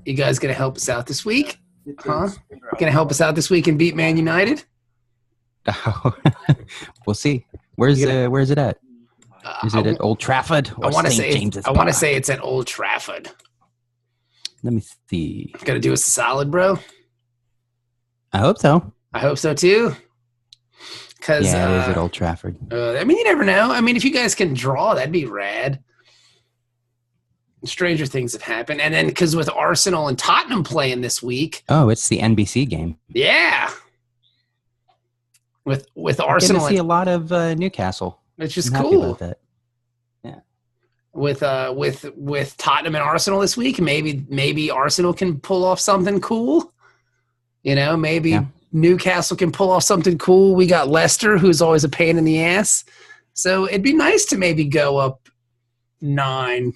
You guys gonna help us out this week? Huh? Gonna help us out this week and beat Man United? We'll see. Where's it at? Is it at Old Trafford or St. James's Park? I want to say it's at Old Trafford. Let me see. Gonna do us a solid, bro. I hope so. I hope so too. Yeah, it is at Old Trafford. I mean, you never know. I mean, if you guys can draw, that'd be rad. Stranger things have happened. And then because with Arsenal and Tottenham playing this week. Oh, it's the NBC game. Yeah. With Arsenal. I see a lot of Newcastle. Which is I'm cool. Happy about that. Yeah. With Tottenham and Arsenal this week, maybe Arsenal can pull off something cool. You know, maybe Newcastle can pull off something cool. We got Leicester, who's always a pain in the ass. So it'd be nice to maybe go up 9-11.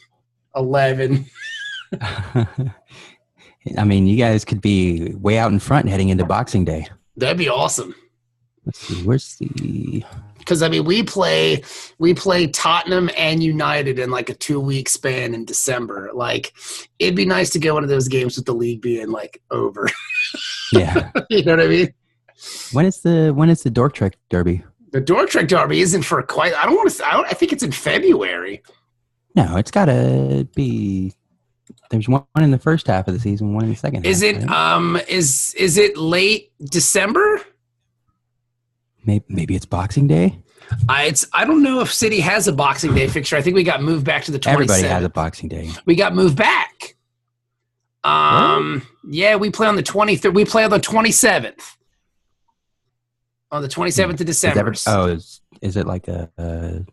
I mean, you guys could be way out in front heading into Boxing Day. That'd be awesome. Let's see, where's the... Because, I mean, we play Tottenham and United in like a 2-week span in December. Like, it'd be nice to go into those games with the league being like over. Yeah. You know what I mean? When is the Dork Trek Derby? The Dork Trek Derby isn't for quite. I think it's in February. No, it's got to be. There's one in the first half of the season, one in the second. Is half, it right? Is it late December? Maybe it's Boxing Day. I don't know if City has a Boxing Day fixture. I think we got moved back to the 27th. Everybody has a Boxing Day. We got moved back. Yeah, we play on the 23rd. We play on the 27th. On the 27th of December. Is it like a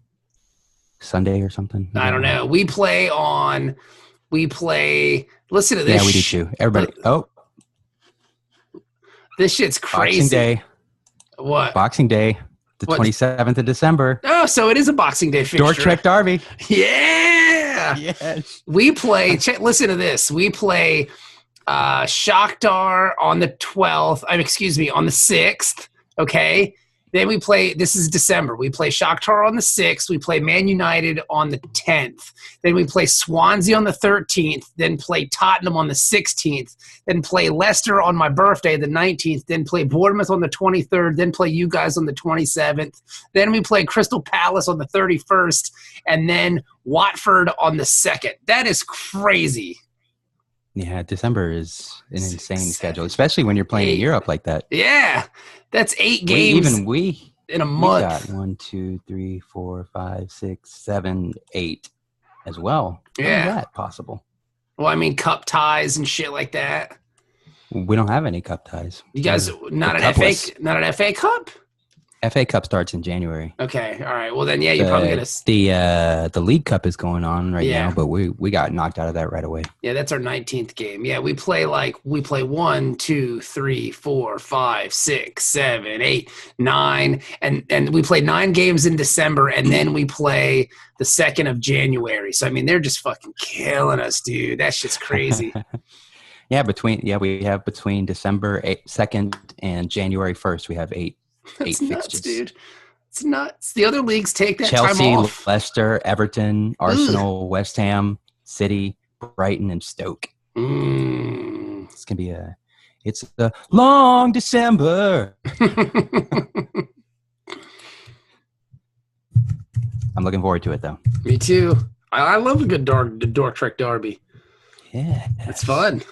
Sunday or something? I don't know. We play. Listen to this. Yeah, we do too. Everybody. This shit's crazy. Boxing Day. What? Boxing Day, the 27th of December. Oh, so it is a Boxing Day fixture. Dork Trek Derby. Yeah. Yes. We play. Listen to this. We play Shakhtar on the 12th. On the 6th. Okay. Then we play. This is December. We play Shakhtar on the 6th. We play Man United on the 10th. Then we play Swansea on the 13th. Then play Tottenham on the 16th. Then play Leicester on my birthday, the 19th. Then play Bournemouth on the 23rd. Then play you guys on the 27th. Then we play Crystal Palace on the 31st. And then Watford on the 2nd. That is crazy. Yeah, December is an insane schedule, especially when you're playing in Europe like that. Yeah, that's 8 games. In a month. We got 1, 2, 3, 4, 5, 6, 7, 8 as well. Yeah. How is that possible? Well, I mean, cup ties and shit like that. We don't have any cup ties. You guys not an FA Cup? FA Cup starts in January. Okay, all right. Well, then, yeah, you're probably gonna. The League Cup is going on right now, but we got knocked out of that right away. Yeah, that's our 19th game. Yeah, we play 1, 2, 3, 4, 5, 6, 7, 8, 9, and we play 9 games in December, and then we play the 2nd of January. So I mean, they're just fucking killing us, dude. That shit's crazy. we have between December 2nd and January 1st, we have 8 fixtures. Nuts, dude. It's nuts. The other leagues take that Chelsea, time off. Leicester, Everton, Arsenal, West Ham, City, Brighton, and Stoke. It's gonna be it's the long December. I'm looking forward to it though. Me too. I love a good Dork Trek Derby. Yeah, it's fun.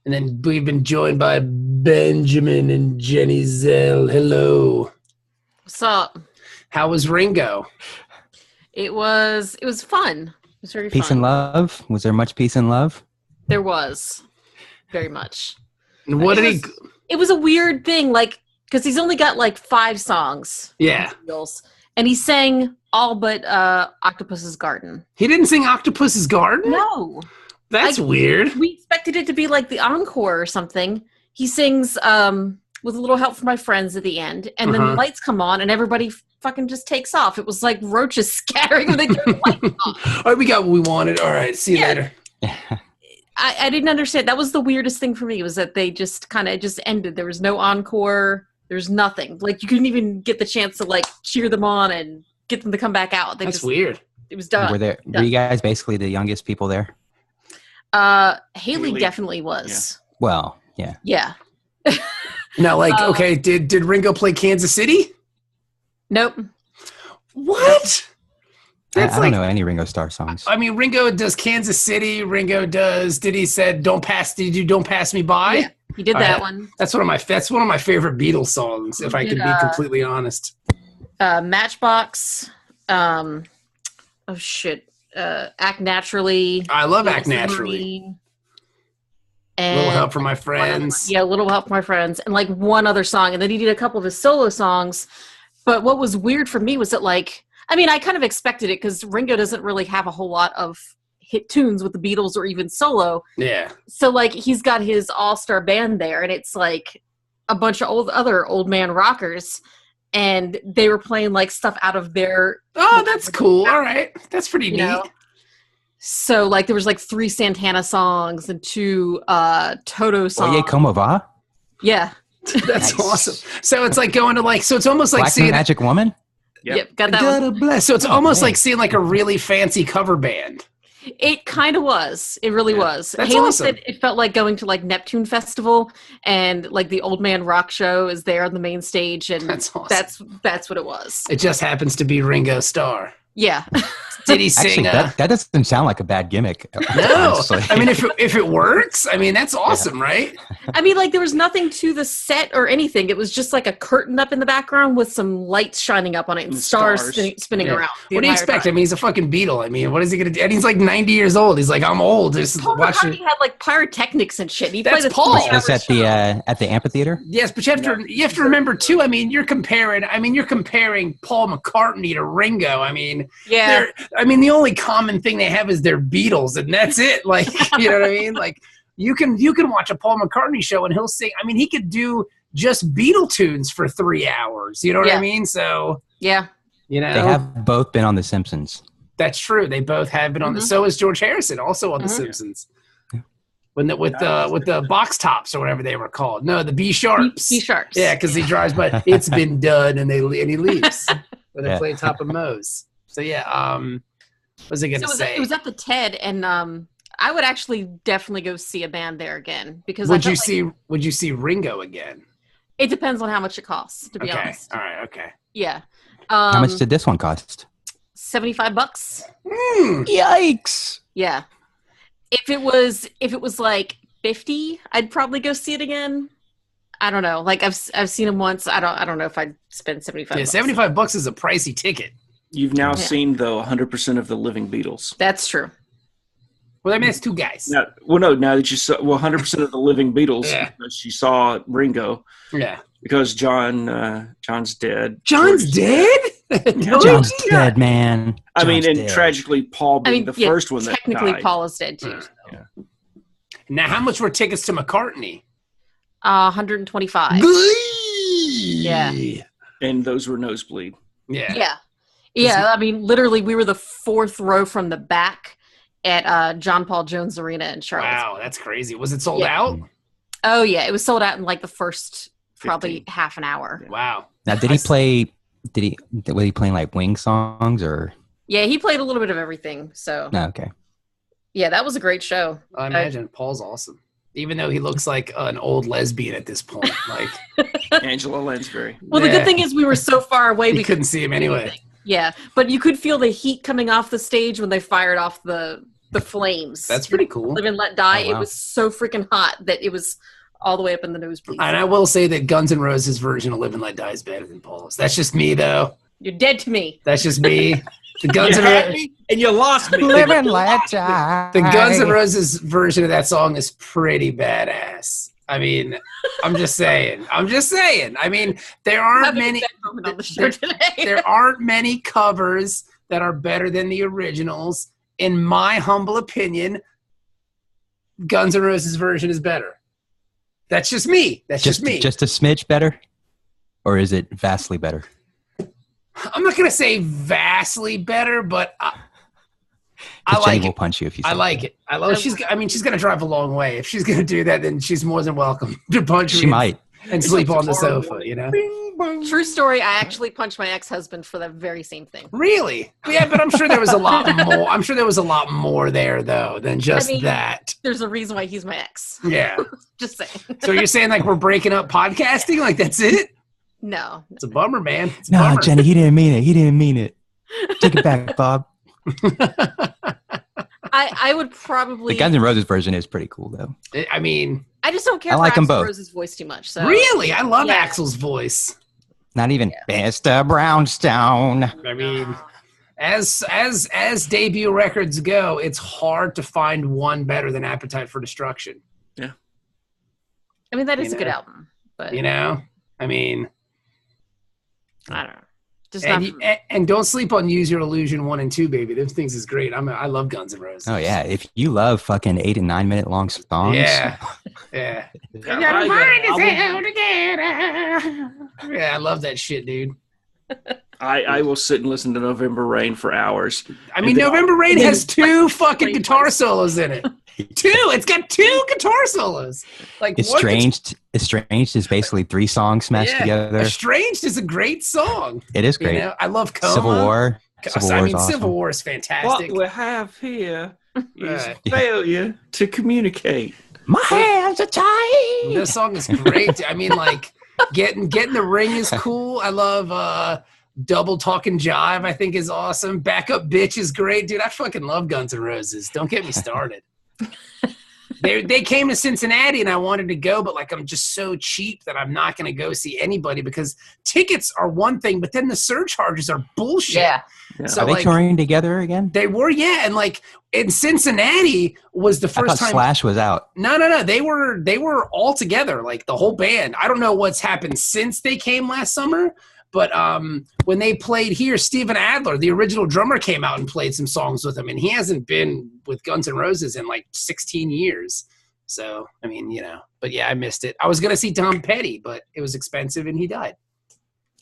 And then we've been joined by Benjamin and Jenny Zell. Hello. What's up? How was Ringo? It was fun. It was very peace fun. And love. Was there much peace and love? There was. Very much. And it was a weird thing, because he's only got 5 songs. Yeah. And he sang all but Octopus's Garden. He didn't sing Octopus's Garden? No. That's weird. We expected it to be like the encore or something. He sings with a little help from my friends at the end, and then the lights come on, and everybody fucking just takes off. It was like roaches scattering when they turn the lights off. All right, we got what we wanted. All right, see you later. I didn't understand. That was the weirdest thing for me, was that they just kind of just ended. There was no encore. There's nothing. You couldn't even get the chance to cheer them on and get them to come back out. That's weird. It was done. Were you guys basically the youngest people there? Haley definitely was. Yeah. Well, yeah. Yeah. Now, like, okay, did Ringo play Kansas City? Nope. What? I don't know any Ringo Starr songs. I mean, Ringo does Kansas City. Ringo does. Did he said "Don't pass"? Did you "Don't Pass Me By"? Yeah, he did that one. That's one of my favorite Beatles songs. If I can be completely honest. Matchbox. Oh shit. Act Naturally. I love Act Naturally. And Little Help from My Friends. Little Help from My Friends, and like one other song, and then he did a couple of his solo songs. But what was weird for me was that, like, I mean, I kind of expected it because Ringo doesn't really have a whole lot of hit tunes with the Beatles or even solo. Yeah. So, like, he's got his all-star band there, and it's, like, a bunch of other old man rockers, and they were playing, like, stuff out of their... Oh, that's cool. All right. That's pretty neat. Know? So, like, there was, like, 3 Santana songs and 2 Toto songs. Oye, ¿cómo va? Yeah. That's awesome. So it's like going to like, so it's almost like Black seeing Magic Woman. Yep, got that one. Bless. So it's almost like seeing like a really fancy cover band. It kind of was. It really was. That's Haley awesome. said it felt like going to like Neptune Festival, and like the Old Man Rock Show is there on the main stage, and that's awesome. That's what it was. It just happens to be Ringo Starr. Yeah. Did he sing? Actually, that doesn't sound like a bad gimmick. No, honestly. I mean, if it works, I mean, that's awesome, right? I mean, like there was nothing to the set or anything. It was just like a curtain up in the background with some lights shining up on it and stars spinning around. What do you expect? I mean, he's a fucking Beatle. I mean, what is he gonna do? And he's like 90 years old. He's like, I'm old. Just Paul McCartney had like pyrotechnics and shit. He played a Paul. Was at the amphitheater? Yes, but you have to remember too. I mean, you're comparing Paul McCartney to Ringo. I mean, yeah. I mean, the only common thing they have is their Beatles, and that's it. Like, you know what I mean? Like, you can watch a Paul McCartney show, and he'll sing. I mean, he could do just Beatle tunes for 3 hours. You know what I mean? So, yeah, you know, they have both been on The Simpsons. That's true. They both have been on the. So is George Harrison, also on The Simpsons. When with the box tops or whatever they were called. No, the B sharps. B sharps. Yeah, because he drives by. It's been done, and he leaves when they play Top of Moe's. So yeah, what was I gonna say? It was at the TED, and I would actually definitely go see a band there again because would you see Ringo again? It depends on how much it costs, to be honest. All right. Okay. Yeah. How much did this one cost? $75. Yikes! Yeah. If it was like 50, I'd probably go see it again. I don't know. Like I've seen him once. I don't know if I'd spend $75. Yeah, $75 is a pricey ticket. You've now seen, though, 100% of the living Beatles. That's true. Well, I mean, it's 2 guys. Now that you saw, 100% of the living Beatles, because you saw Ringo. Yeah. Because John's dead. John's dead? No, John's dead, man. I mean, and tragically, Paul being the first one that technically died. Paul is dead, too. Yeah. Now, how much were tickets to McCartney? 125. Yeah. And those were nosebleed. Yeah. I mean, literally, we were the 4th row from the back at John Paul Jones Arena in Charlotte. Wow, that's crazy. Was it sold out? Oh, yeah. It was sold out in like the first probably half an hour. Wow. Now, was he playing like Wing songs or? Yeah, he played a little bit of everything. So. Okay. Yeah, that was a great show. I imagine Paul's awesome. Even though he looks like an old lesbian at this point. Like Angela Lansbury. Well, the good thing is we were so far away. We couldn't see him anyway. Yeah, but you could feel the heat coming off the stage when they fired off the flames. That's pretty cool. Live and Let Die. Oh, wow. It was so freaking hot that it was all the way up in the nosebleeds. And I will say that Guns N' Roses' version of Live and Let Die is better than Paul's. That's just me, though. You're dead to me. That's just me. The Guns N' Roses and you lost me. Live and Let Die. The Guns N' Roses version of that song is pretty badass. I mean, I'm just saying. I mean, there aren't many. There aren't many covers that are better than the originals. In my humble opinion, Guns N' Roses version is better. That's just me. Just me. Just a smidge better, or is it vastly better? I'm not gonna say vastly better, but I like Jenny will it. Punch you if you say I like that. it. I love. She's gonna drive a long way. If she's gonna do that, then she's more than welcome to punch me. She might. and sleep on the sofa, you know? True story. I actually punched my ex-husband for that very same thing. Really? Yeah, but I'm sure there was a lot more. I'm sure there was a lot more there, though, than just that. There's a reason why he's my ex. Yeah. Just saying. So you're saying like we're breaking up podcasting? Like that's it? No. It's a bummer, man. It's a No, bummer. Jenny, he didn't mean it. He didn't mean it. Take it back, Bob. I would probably. The Guns N' Roses version is pretty cool, though. I mean, I just don't care I like for them Axl both. Rose's voice too much. So. really, I love Axl's voice. Not even Mr. Brownstone. I mean, as debut records go, it's hard to find one better than Appetite for Destruction. Yeah. I mean, that is a good album, but You know, I mean, I don't know. Just not for me. and don't sleep on Use Your Illusion 1 and 2, baby. Those things is great. I love Guns N' Roses. Oh, yeah. If you love fucking 8 and 9 minute long songs. Yeah. Yeah. Yeah, I love that shit, dude. I will sit and listen to November Rain for hours. I mean, November Rain has 2 fucking guitar solos in it. 2. It's got 2 guitar solos. Like Estranged is basically 3 songs smashed together. Estranged is a great song. It is great. You know, I love Coma. Civil War. I mean, awesome. Civil War is fantastic. What we have here is Right. failure to communicate. My hands are tied. This song is great. I mean, like getting the ring is cool. I love Double Talking Jive. I think is awesome. Backup Bitch is great, dude. I fucking love Guns N' Roses. Don't get me started. They came to Cincinnati and I wanted to go, but like I'm just so cheap that I'm not going to go see anybody because tickets are one thing, but then the surcharges are bullshit. Yeah. So Are they like, touring together again? they were, yeah, and like in Cincinnati was the I first thought time. Slash was out. No. They were all together, like the whole band. I don't know what's happened since they came last summer, but when they played here, Steven Adler, the original drummer, came out and played some songs with them, and he hasn't been with Guns N' Roses in like 16 years. So I mean, you know, but yeah, I missed it. I was gonna see Tom Petty, but it was expensive, and he died.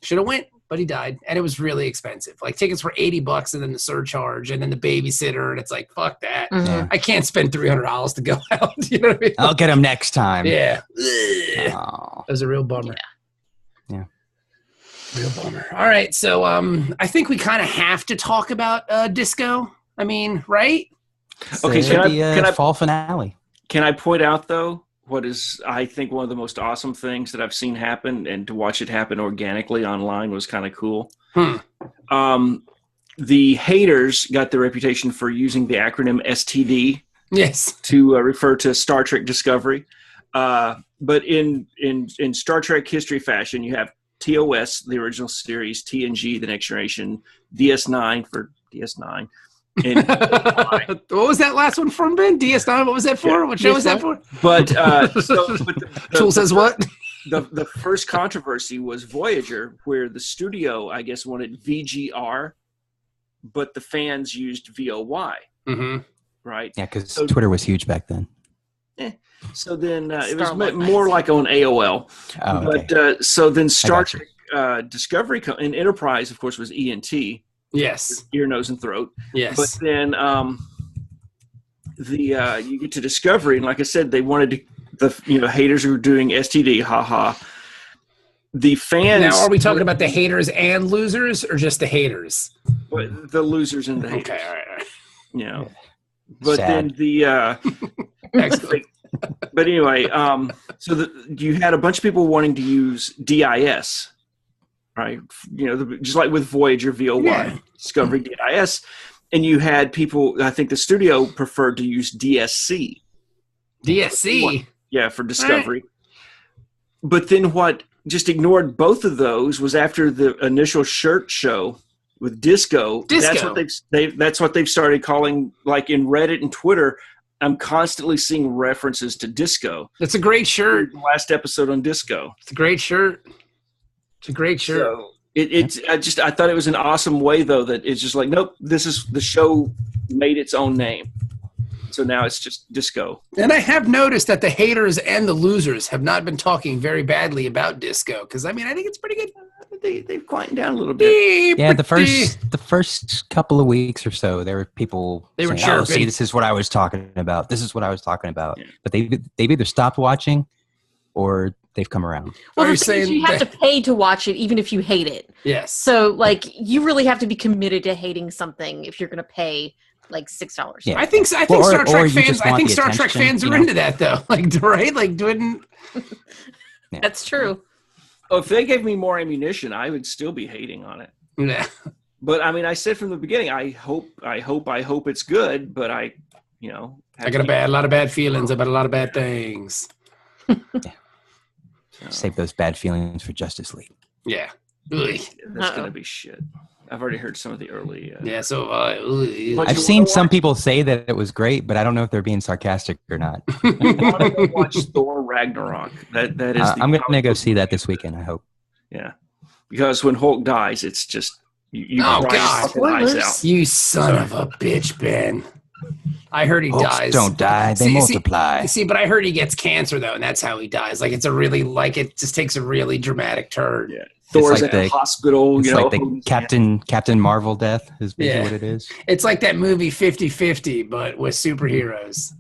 Should have went, but he died, and it was really expensive. Like tickets were $80, and then the surcharge, and then the babysitter, and it's like fuck that. Mhm. I can't spend $300 to go out. You know what I mean? I'll get him next time. Yeah. Oh. That was a real bummer. Yeah. Real bummer. All right, so I think we kind of have to talk about disco. I mean, right? Okay, So can the I- fall finale. Can I point out, though, what is, I think, one of the most awesome things that I've seen happen, and to watch it happen organically online was kind of cool. The haters got the reputation for using the acronym STD Yes. to refer to Star Trek Discovery. But in Star Trek history fashion, you have TOS, the original series, TNG, the Next Generation, DS9 for DS9. And What was that last one from, Ben? DS9? What was that for? Yeah, What show was that DS9. for? but Tool says what? the first controversy was Voyager, where the studio, I guess, wanted VGR, but the fans used VOY, Mm-hmm. right? Yeah, because So- Twitter was huge back then. So then it was Starlight more like on AOL. Oh, okay. But so then Star got you. Trek Discovery and Enterprise, of course, was ENT, Yes. ear, nose, and throat. Yes. But then you get to Discovery, and like I said, they wanted to, haters were doing STD, haha. The fans. Now, are we talking about the haters and losers, or just the haters? the losers and the haters? Okay, all right. You know. But Sad. then the. Excellent. But anyway, so you had a bunch of people wanting to use DIS, right? Just like with Voyager, VOY, Yeah. Discovery, DIS. And you had people, I think the studio preferred to use DSC. DSC. Yeah, for Discovery. But then what just ignored both of those was after the initial shirt show with Disco. Disco. That's what they've started calling, like in Reddit and Twitter. I'm constantly seeing references to Disco. That's a great shirt. The last episode on Disco. It's a great shirt. It's a great shirt. So I thought it was an awesome way, though, that it's just like, nope, this is the show made its own name. So now it's just Disco. And I have noticed that the haters and the losers have not been talking very badly about Disco, because I mean, I think it's pretty good. They've quieted down a little bit. Yeah, the first couple of weeks or so, there were people They were saying, "Oh, chirping. see, this is what I was talking about. This is what I was talking about." Yeah. But they've either stopped watching, or they've come around. Well, Are you the thing is, saying you have that- to pay to watch it, even if you hate it. Yes. So, like, you really have to be committed to hating something if you're going to pay like $6. Yeah. I think Star or Trek you fans. just I want think the Star Trek attention, fans you are know? into that though. Like, right? Like, doing. That's true. Oh, if they gave me more ammunition, I would still be hating on it. Yeah. But I mean, I said from the beginning, I hope it's good. But I I got a lot of bad feelings about a lot of bad things. Save those bad feelings for Justice League. Yeah. Ugh. That's gonna be shit. I've already heard some of the early. Yeah. So. But I've you seen wanna some watch- people say that it was great, but I don't know if they're being sarcastic or not. I want to go watch Thor Ragnarok. That is. I'm going to go see that this weekend, I hope. Yeah, because when Hulk dies, it's just you Oh, cry your God. fucking eyes out. You son of a bitch, Ben. I heard he Hulks dies. don't die, they multiply. See, but I heard he gets cancer though, and that's how he dies. Like it's a really it just takes a really dramatic turn. Yeah, Thor's like in a the- hospital. It's You know, like the Captain Marvel death is basically Yeah. what it is. It's like that movie 50-50, but with superheroes.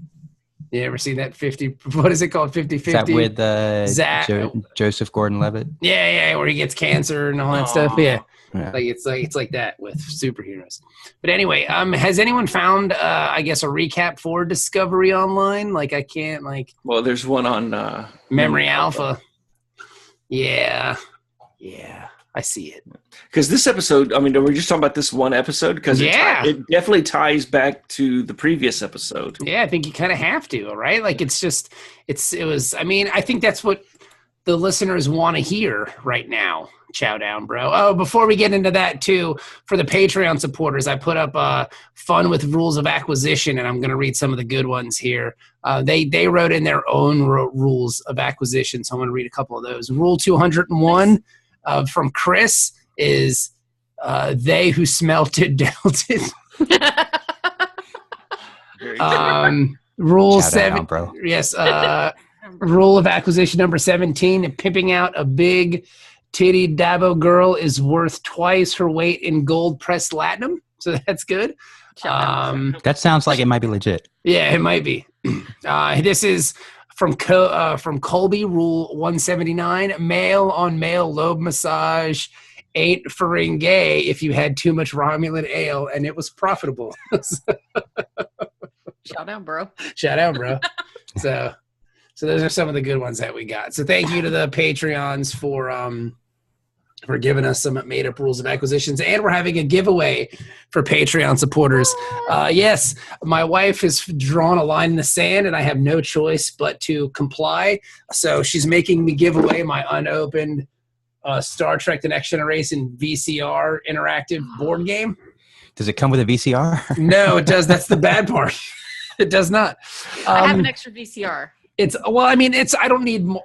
You ever seen that 50? What is it called? 50-50? Is that with Zach- Joseph Gordon-Levitt? Yeah, where he gets cancer and all that stuff. Yeah. Yeah. It's like that with superheroes. But anyway, has anyone found I guess a recap for Discovery Online? Like I can't well, there's one on Memory Alpha. Yeah. I see it. because this episode. I mean, are we just talking about this one episode? Because Yeah. it definitely ties back to the previous episode. Yeah, I think you kind of have to, right? Like it was. I mean, I think that's what the listeners want to hear right now. Chow down, bro. Oh, before we get into that too, for the Patreon supporters, I put up fun with rules of acquisition, and I'm going to read some of the good ones here. They wrote in their own rules of acquisition, so I'm going to read a couple of those. Rule 201 from Chris is they who smelt it dealt it. Very good. Rule Shout 7, out, bro. yes. Rule of acquisition number 17: pimping out a big titty Dabo girl is worth twice her weight in gold pressed latinum. So that's good. That sounds like it might be legit. Yeah, it might be. This is from Colby, Rule 179: male on male lobe massage ain't for gay if you had too much Romulan ale and it was profitable. Shout out, bro. Shout out, bro. So those are some of the good ones that we got. So thank you to the Patreons for giving us some made up rules of acquisitions. And we're having a giveaway for Patreon supporters. Yes, my wife has drawn a line in the sand and I have no choice but to comply. So she's making me give away my unopened Star Trek The Next Generation VCR interactive board game. Does it come with a VCR? No, it does. That's the bad part. It does not. I have an extra VCR. I don't need more.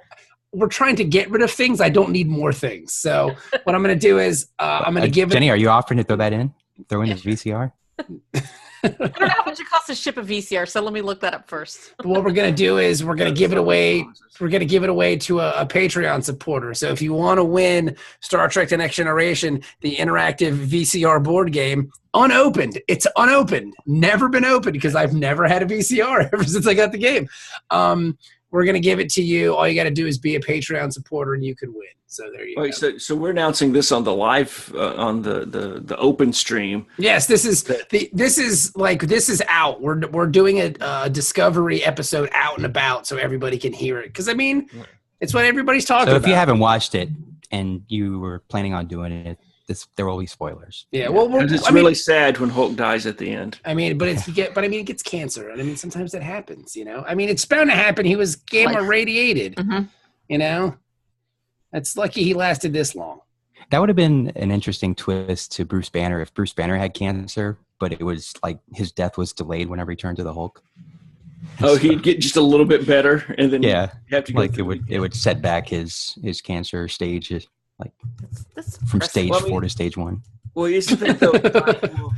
We're trying to get rid of things. I don't need more things. So what I'm going to do is I'm going to give Jenny, are you offering to throw that in? Throw in the VCR? I don't know how much it costs to ship a VCR, so let me look that up first. what we're going to do is we're going to give it away. We're going to give it away to a Patreon supporter. So if you want to win Star Trek The Next Generation, the interactive VCR board game, unopened. It's unopened. Never been opened because I've never had a VCR ever since I got the game. We're going to give it to you. All you got to do is be a Patreon supporter and you can win. So there you go. So we're announcing this on the live on the open stream. Yes, this is out. We're doing a Discovery episode out and about so everybody can hear it. Because I mean, it's what everybody's talking about. So if you haven't watched it and you were planning on doing it, there will be spoilers. Yeah, well, It's really sad when Hulk dies at the end. I mean, it gets cancer, and I mean, sometimes that happens. You know, I mean, it's bound to happen. He was gamma radiated. Mm-hmm. You know, it's lucky he lasted this long. That would have been an interesting twist to Bruce Banner if Bruce Banner had cancer, but it was like his death was delayed whenever he turned to the Hulk. Oh, he'd get just a little bit better, and then Yeah, you have to go like through it would set back his cancer stage, like That's from impressive. stage Well, I mean- 4 to stage 1. Well, isn't that though?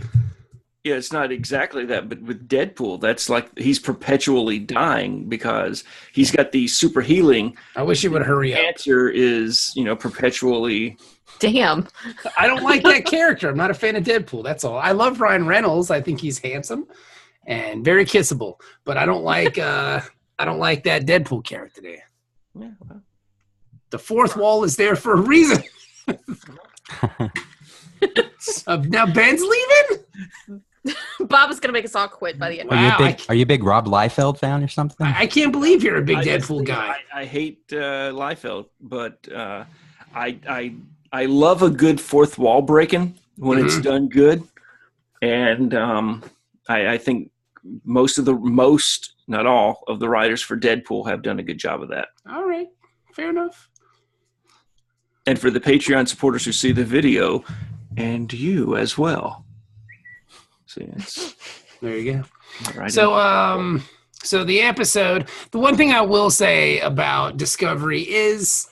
Yeah, it's not exactly that, but with Deadpool, that's like he's perpetually dying because he's got the super healing. I wish he would hurry up. Cancer is, perpetually. Damn. I don't like that character. I'm not a fan of Deadpool. That's all. I love Ryan Reynolds. I think he's handsome and very kissable, but I don't like that Deadpool character there. Yeah, well, The fourth wall is there for a reason. Now Ben's leaving? Bob is gonna make us all quit by the end. Are you a big Rob Liefeld fan or something? I can't believe you're a big Deadpool guy. I hate Liefeld, but I love a good fourth wall breaking when it's done good, and I think most, not all, of the writers for Deadpool have done a good job of that. All right, fair enough. And for the Patreon supporters who see the video, and you as well. See, there you go. Right. So the episode, the one thing I will say about Discovery is,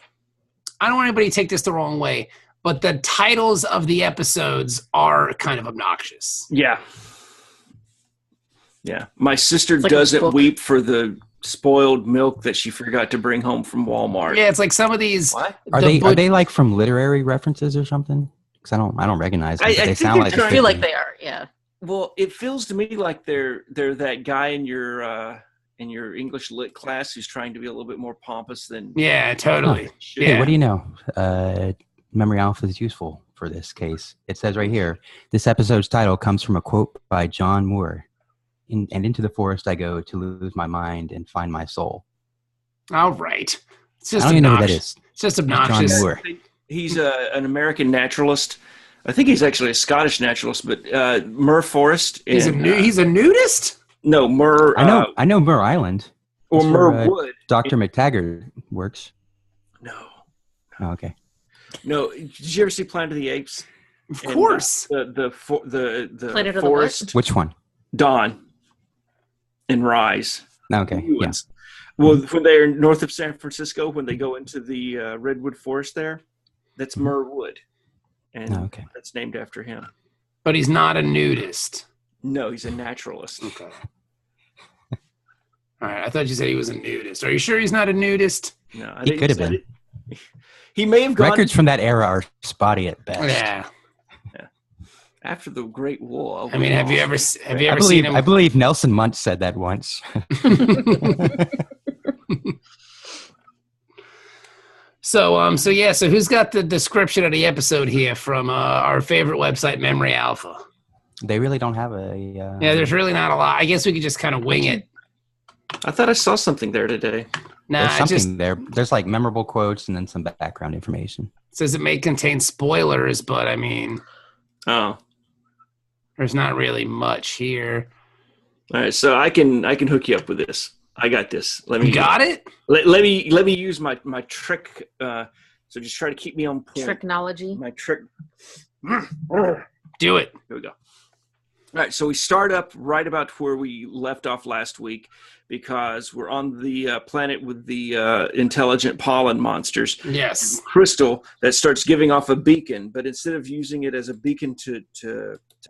I don't want anybody to take this the wrong way, but the titles of the episodes are kind of obnoxious. Yeah. My sister doesn't weep for the spoiled milk that she forgot to bring home from Walmart. Yeah, it's like some of these. What? Are they like from literary references or something? Because I don't recognize them. They sound like. I feel like they are. Yeah. Well, it feels to me like they're that guy in your English lit class who's trying to be a little bit more pompous than. Yeah, totally. Hey, what do you know? Memory Alpha is useful for this case. It says right here, this episode's title comes from a quote by John Moore. And into the forest I go to lose my mind and find my soul. All right. It's just I don't even know who that is. It's just obnoxious. John Moore. He's an American naturalist. I think he's actually a Scottish naturalist, but Mur Forest. He's a nudist? No, Mur. I know Mur Island. Or Mur Wood. Dr. McTaggart works. No. Oh, okay. No. Did you ever see Planet of the Apes? Of course. The Planet of the forest. Which one? Dawn. And Rise. Okay. Yeah. Well, when they're north of San Francisco, when they go into the redwood forest there, that's Mur Wood. And that's named after him. But he's not a nudist. No, he's a naturalist. Okay. All right. I thought you said he was a nudist. Are you sure he's not a nudist? No, he could have been. He may have gone. Records from that era are spotty at best. Yeah. After the Great War. I mean, have you ever seen him? I believe Nelson Muntz said that once. So who's got the description of the episode here from our favorite website, Memory Alpha? They really don't have a. Yeah, there's really not a lot. I guess we could just kind of wing it. I thought I saw something there today. Nah, there's something there. There's like memorable quotes and then some background information. It says it may contain spoilers, but I mean, there's not really much here. All right, so I can hook you up with this. I got this. Let me. You got it? Let me use my trick. So just try to keep me on point. Technology. My trick. Do it. Here we go. All right, so we start up right about where we left off last week because we're on the planet with the intelligent pollen monsters. Yes. Crystal that starts giving off a beacon, but instead of using it as a beacon to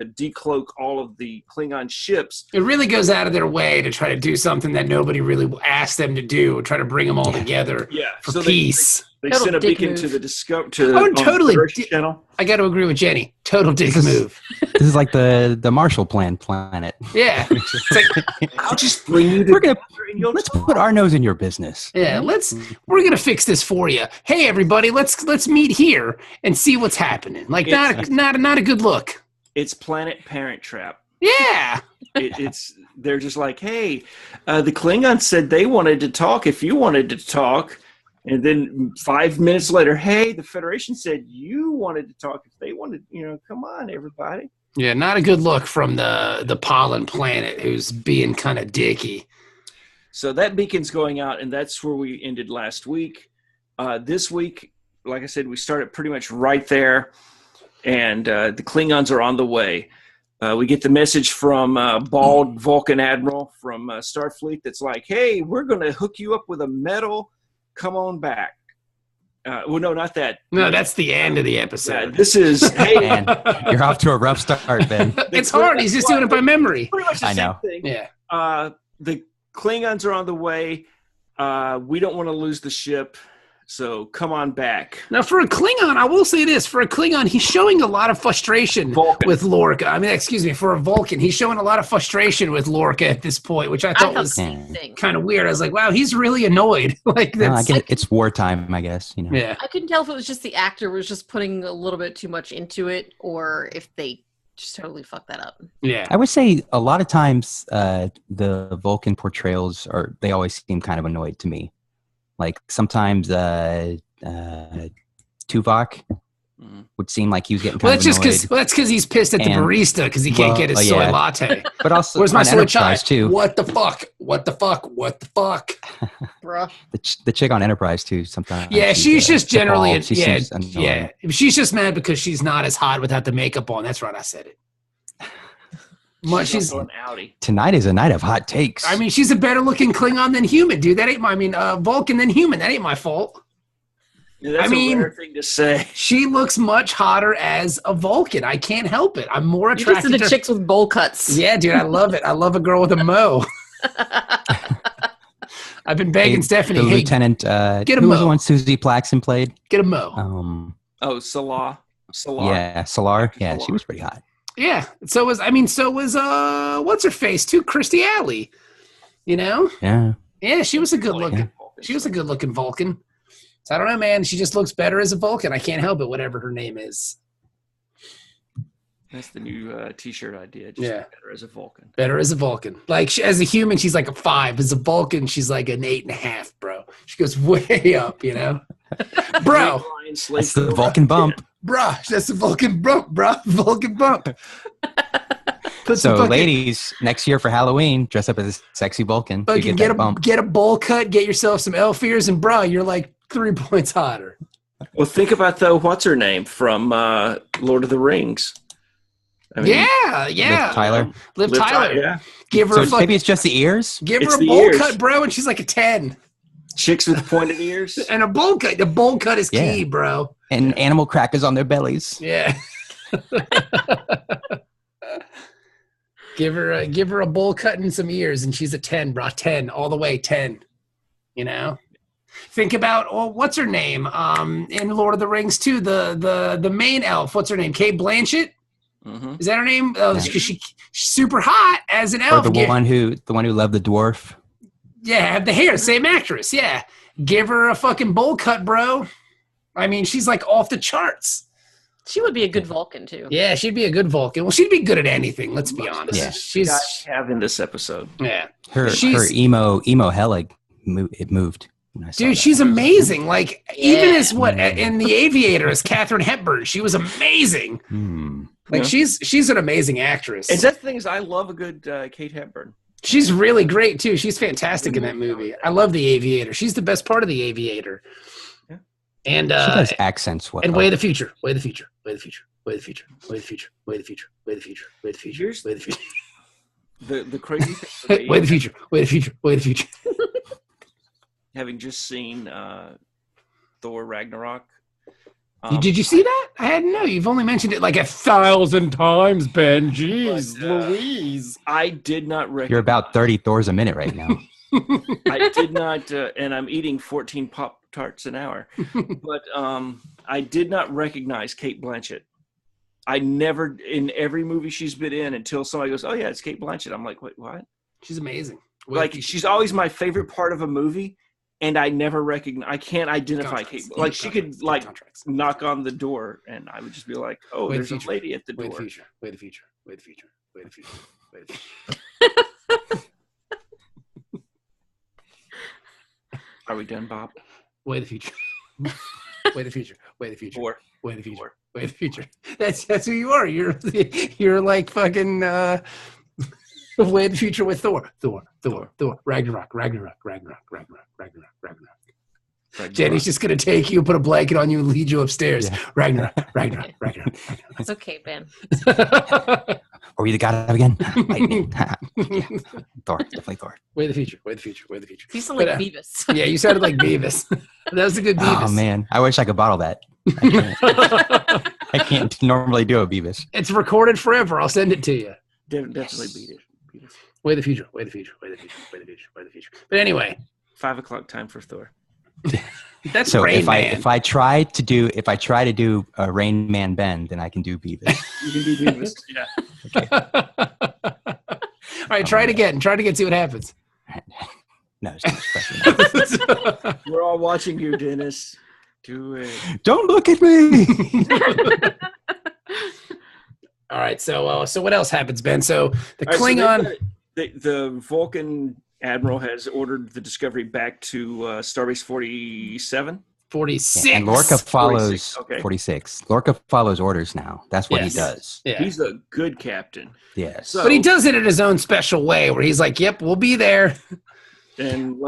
decloak all of the Klingon ships. It really goes out of their way to try to do something that nobody really asked them to do, try to bring them all together for peace. They sent a beacon to the Discovery totally. channel. I got to agree with Jenny. Total dick move. This is like the Marshall Plan planet. Yeah. It's like, I'll just bring you let's put our nose in your business. Yeah, we're gonna fix this for you. Hey everybody, let's meet here and see what's happening. Like not a good look. It's Planet Parent Trap. Yeah. They're just like, hey, the Klingons said they wanted to talk if you wanted to talk. And then 5 minutes later, hey, the Federation said you wanted to talk if they wanted, come on, everybody. Yeah, not a good look from the pollen planet who's being kind of dicky. So that beacon's going out, and that's where we ended last week. This week, like I said, we started pretty much right there, and the Klingons are on the way. We get the message from bald Vulcan Admiral from Starfleet that's like, hey, we're going to hook you up with a medal. Come on back. Well, no, not that. No, that's the end of the episode. Yeah, this is, hey. Man, you're off to a rough start, Ben. It's hard. He's just doing it by memory. Pretty much the I know. same thing. Yeah. The Klingons are on the way. We don't want to lose the ship. So come on back. Now, for a Klingon, I will say this. For a Klingon, he's showing a lot of frustration with Lorca. I mean, excuse me, for a Vulcan, he's showing a lot of frustration with Lorca at this point, which I thought was kind of weird. I was like, wow, he's really annoyed. Like, no, I get it's wartime, I guess. You know. Yeah. I couldn't tell if it was just the actor was just putting a little bit too much into it, or if they just totally fucked that up. Yeah. I would say a lot of times the Vulcan portrayals they always seem kind of annoyed to me. Like sometimes Tuvok would seem like he was getting kind of annoyed. That's because he's pissed at the barista because he can't get his soy latte. But also, where's my soy chai? Too. What the fuck? What the fuck? What the fuck? Bruh. The chick on Enterprise too. Sometimes. Yeah, she's just generally yeah. She's just mad because she's not as hot without the makeup on. That's right, I said it. She's an Audi. Tonight is a night of hot takes. I mean, she's a better looking Klingon than human, dude. That ain't Vulcan than human. That ain't my fault. Yeah, that's a rare thing to say. She looks much hotter as a Vulcan. I can't help it. I'm more attracted to chicks with bowl cuts. Yeah, dude, I love it. I love a girl with a mo. I've been begging Stephanie. The lieutenant. Get a who mo. was the one Susie Plaxton played? Get a mo. Salar. Yeah, Salar. Yeah, she was pretty hot. Yeah. So was what's her face too? Kirstie Alley. You know? Yeah. Yeah, she was a good looking. She was a good looking Vulcan. So I don't know, man. She just looks better as a Vulcan. I can't help it, whatever her name is. That's the new T-shirt idea. Just better as a Vulcan. Better as a Vulcan. Like as a human, she's like a 5. As a Vulcan, she's like an 8.5, bro. She goes way up, you know, bro. That's the Vulcan bump. Bruh, that's the Vulcan bump, bruh. Vulcan bump. So, ladies, next year for Halloween, dress up as a sexy Vulcan. You get a bowl cut, get yourself some elf ears, and bruh, you're like 3 points hotter. Well, think about though, what's her name from Lord of the Rings? I mean, yeah. Liv Tyler. Liv Tyler. Yeah. Give her maybe it's just the ears. Give her a bowl cut, bro, and she's like a 10. Chicks with pointed ears and a bowl cut. The bowl cut is key, bro. And animal crackers on their bellies. Yeah. Give her a bowl cut and some ears, and she's a 10, bro. 10 all the way. 10. You know. Think about what's her name? In Lord of the Rings too. The main elf. What's her name? Kate Blanchett. Mm-hmm. Is that her name? She's super hot as an elf. Or the one who loved the dwarf. Yeah, have the hair, same actress. Yeah, give her a fucking bowl cut, bro. I mean, she's like off the charts. She would be a good Vulcan too. Yeah, she'd be a good Vulcan. Well, she'd be good at anything. Let's be honest. Yeah. She's have in this episode. Yeah, her emo Helig, it moved. Dude, she's amazing. Like even as in The Aviator as Katharine Hepburn, she was amazing. Like she's an amazing actress. And that's the thing is, I love a good Kate Hepburn. She's really great too. She's fantastic in that movie. I love The Aviator. She's the best part of The Aviator. Yeah. And she does accents well. And Way of the Future. Way of the Future. Way of the Future. Way of the Future. Way of the Future. Way of the Future. Way of the Future. Way of the Future. Way of the Future. The crazy thing. Way of the Future. Way of the Future. Way of the Future. Having just seen Thor Ragnarok. Did you see that? I hadn't know. You've only mentioned it like 1,000 times, Ben. Jeez, Louise. I did not recognize. You're about 30 Thors a minute right now. I did not, and I'm eating 14 Pop-Tarts an hour. But I did not recognize Kate Blanchett. I never, in every movie she's been in, until somebody goes, "Oh yeah, it's Kate Blanchett." I'm like, "Wait, what?" She's amazing. Like she's always my favorite part of a movie. And I never recognize. I can't identify Kate. Like she could like knock on the door, and I would just be like, "Oh, there's a lady at the door." Way the future. Way the future. Way the future. Way the future. Way the future. Are we done, Bob? Way the future. Way the future. Way the future. Way the future. Way the future. That's who you are. You're like fucking. Way the future with Thor. Ragnarok. Jenny's just going to take you, put a blanket on you, and lead you upstairs. Yeah. Ragnarok. It's okay, Ben. Are we the god again? Thor. Definitely Thor. Way the future. You sound like Beavis. Yeah, you sounded like Beavis. That was a good Beavis. Oh, man. I wish I could bottle that. I can't normally do a Beavis. It's recorded forever. I'll send it to you. Definitely beat it. Way the future. But anyway. 5 o'clock time for Thor. That's So Rain if Man. I try to do a Rain Man bend, then I can do Beavis. You can do Beavis. Yeah. All right, try it again. Try it again. See what happens. No, it's too much pressure. We're all watching you, Dennis. Do it. Don't look at me. All right, so what else happens, Ben? So the All right, so Klingon, the Vulcan admiral has ordered the Discovery back to Starbase 47. 46. And Lorca follows 46, okay. 46. Lorca follows orders now. That's what Yes. he does. Yeah. He's a good captain. Yes. So, But he does it in his own special way where he's like, yep, we'll be there. And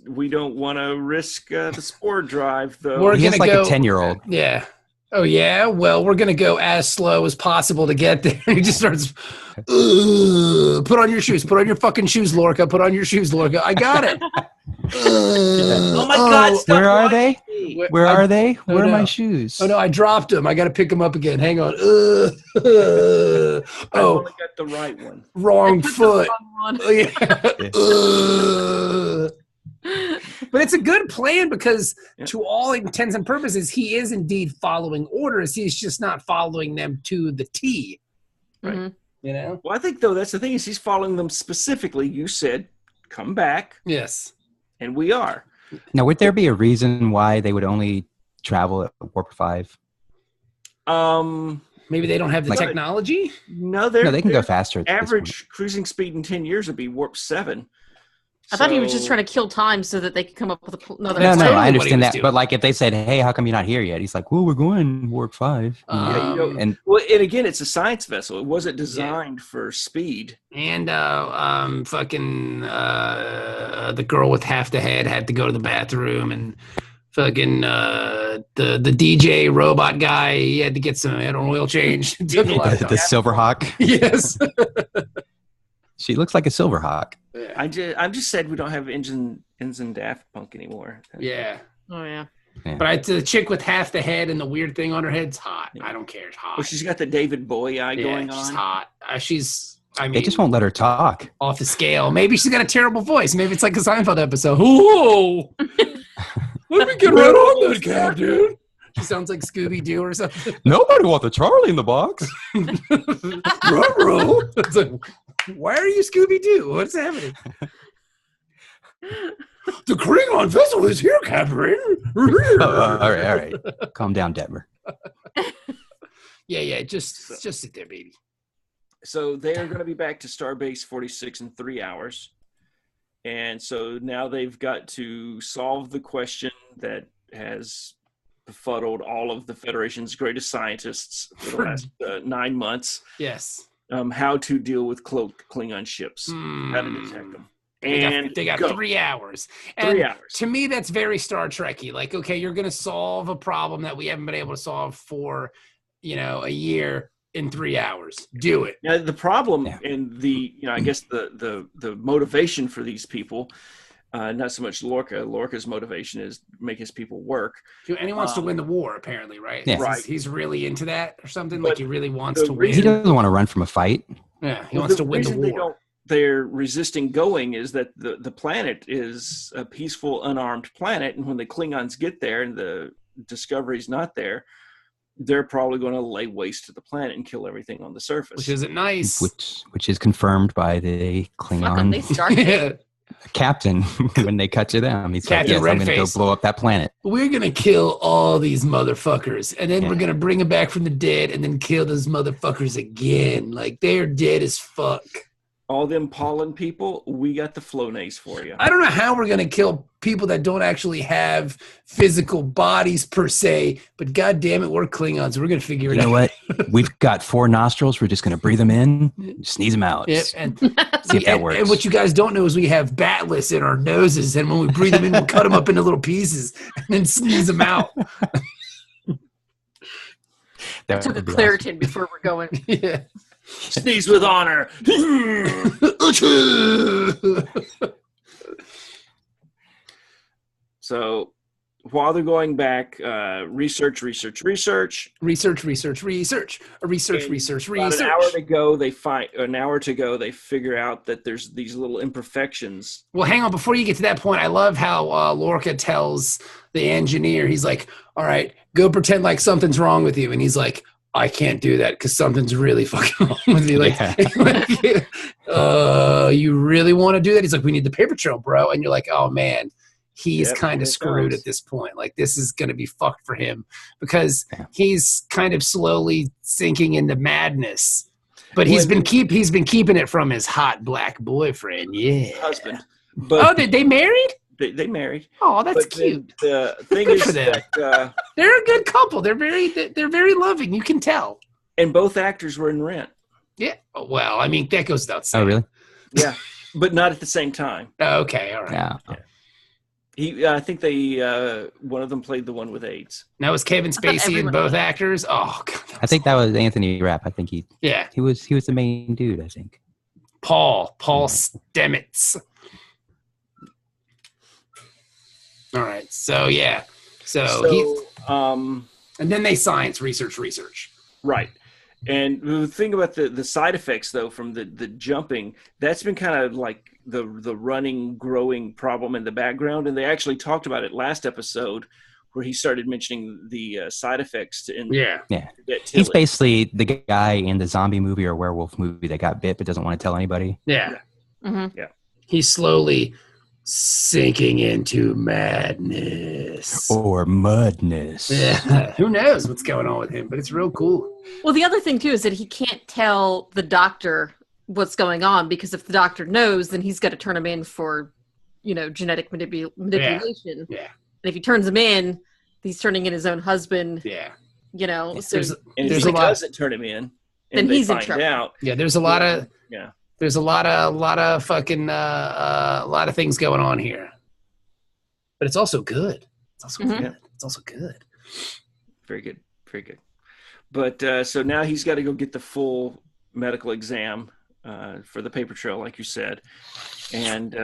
we don't want to risk the spore drive, though. We're He's gonna like go- a 10-year-old. Yeah. Oh, yeah? Well, we're going to go as slow as possible to get there. He just starts, put on your shoes. Put on your fucking shoes, Lorca. Put on your shoes, Lorca. I got it. Oh, my God. Stop Where are watching they? me. Where are they? Oh, Where are no. my shoes? Oh, no, I dropped them. I got to pick them up again. Hang on. I've Oh, only got the right one. wrong foot. One. Oh, yeah. But it's a good plan because to all intents and purposes, he is indeed following orders. He's just not following them to the T. Right. Mhm. You know? Well, I think, though, that's the thing is he's following them specifically. You said, come back, Yes. and we are. Now, would there be a reason why they would only travel at Warp 5? Maybe they don't have the Like- technology. No, No, they can go their faster. At this point. average cruising speed in 10 years would be Warp 7. I thought he was just So- trying to kill time so that they could come up with another. That's No, totally I what he understand was that. doing. But like, if they said, "Hey, how come you're not here yet?" He's like, "Well, we're going Warp 5." Yeah, you don't- And Well, and again, it's a science vessel. It wasn't designed for speed. And fucking the girl with half the head had to go to the bathroom, and fucking the DJ robot guy, he had to get some an oil change. It took a lot of the time. Silverhawk. Yes. She looks like a Silverhawk. I'm just sad we don't have Ensign Daft Punk anymore. Yeah. Oh yeah. But the chick with half the head and the weird thing on her head's hot. I don't care. It's hot. Well, she's got the David Bowie eye going She's on. hot. I mean, They just won't let her talk. off the scale. Maybe she's got a terrible voice. Maybe it's like a Seinfeld episode. Whoa! Let me get right on that, Captain. She sounds like Scooby Doo or something. Nobody wants a Charlie in the box. Ruh-roh. It's like, why are you Scooby Doo? What's happening? The Klingon vessel is here, Captain. All right. Calm down, Detmer. Yeah. Just sit there, baby. So they are going to be back to Starbase 46 in 3 hours. And so now they've got to solve the question that has befuddled all of the Federation's greatest scientists for the last 9 months. Yes. How to deal with Klingon ships, how to detect them. They got go. 3 hours. And 3 hours. to me, that's very Star Trek-y. Like, okay, you're going to solve a problem that we haven't been able to solve for, a year in 3 hours. Do it. Now, the problem Yeah. and I guess the motivation for these people, not so much Lorca. Lorca's motivation is make his people work. And he wants to win the war, apparently, right? Yeah. Right. He's really into that or something. But Like he really wants the to He win. doesn't want to run from a fight. Yeah, he Well, wants to win the reason war. They're resisting going is that the planet is a peaceful, unarmed planet, and when the Klingons get there and the Discovery's not there, they're probably going to lay waste to the planet and kill everything on the surface. Which isn't nice. Which is confirmed by the Fucking Klingon they started. Yeah. captain when they cut to them. He's Captain like, "Yes, I'm going to go Redface. blow up that planet." We're going to kill all these motherfuckers. And then Yeah. we're going to bring them back from the dead and then kill those motherfuckers again. Like they're dead as fuck. All them pollen people, we got the Flonase for you. I don't know how we're going to kill people that don't actually have physical bodies per se, but God damn it, we're Klingons. We're going to figure it You know out. what? We've got 4 nostrils. We're just going to breathe them in, sneeze them out. Yep. And, See if that works. And what you guys don't know is we have batless in our noses, and when we breathe them in, we'll cut them up into little pieces and then sneeze them out. That Took a would be Claritin before we're going. Yeah. Sneeze with honor. So while they're going back, research. Research. About About an hour to go, they figure out that there's these little imperfections. Well, hang on. Before you get to that point, I love how Lorca tells the engineer. He's like, all right, go pretend like something's wrong with you. And he's like, I can't do that because something's really fucking wrong with me. Like, you really want to do that? He's like, we need the paper trail, bro. And you're like, oh man, he's kind of screwed at this point. Like, this is going to be fucked for him because he's kind of slowly sinking into madness. But he's been keeping it from his hot black boyfriend. Yeah, husband. But they married? They married. Oh, that's cute. The thing Good is for them. that they're a good couple. They're very loving. You can tell. and both actors were in Rent. Yeah. Well, I mean, that goes without saying. Oh, really? Yeah, but not at the same time. Okay. All right. Yeah. I think they one of them played the one with AIDS. Now was Kevin Spacey and both actors? Oh, God. I think that was Anthony Rapp. I think he was the main dude, I think. Paul Stamets. All right. So yeah. So and then they science research. Right. And the thing about the side effects, though, from the jumping, that's been kind of like the running, growing problem in the background. And they actually talked about it last episode where he started mentioning the side effects. Yeah. He's basically the guy in the zombie movie or werewolf movie that got bit but doesn't want to tell anybody. Yeah. Mm-hmm. Yeah. He's slowly sinking into madness. Or mudness. Yeah. Who knows what's going on with him, but it's real cool. Well, the other thing, too, is that he can't tell the doctor what's going on because if the doctor knows, then he's got to turn him in for, genetic manipulation. Yeah. And if he turns him in, he's turning in his own husband. Yeah. So if he doesn't turn him in, then he's in trouble. Out, there's a lot of there's a lot of things going on here, but it's also good. It's also good. It's also good. Very good. Very good. But so now he's got to go get the full medical exam for the paper trail, like you said, and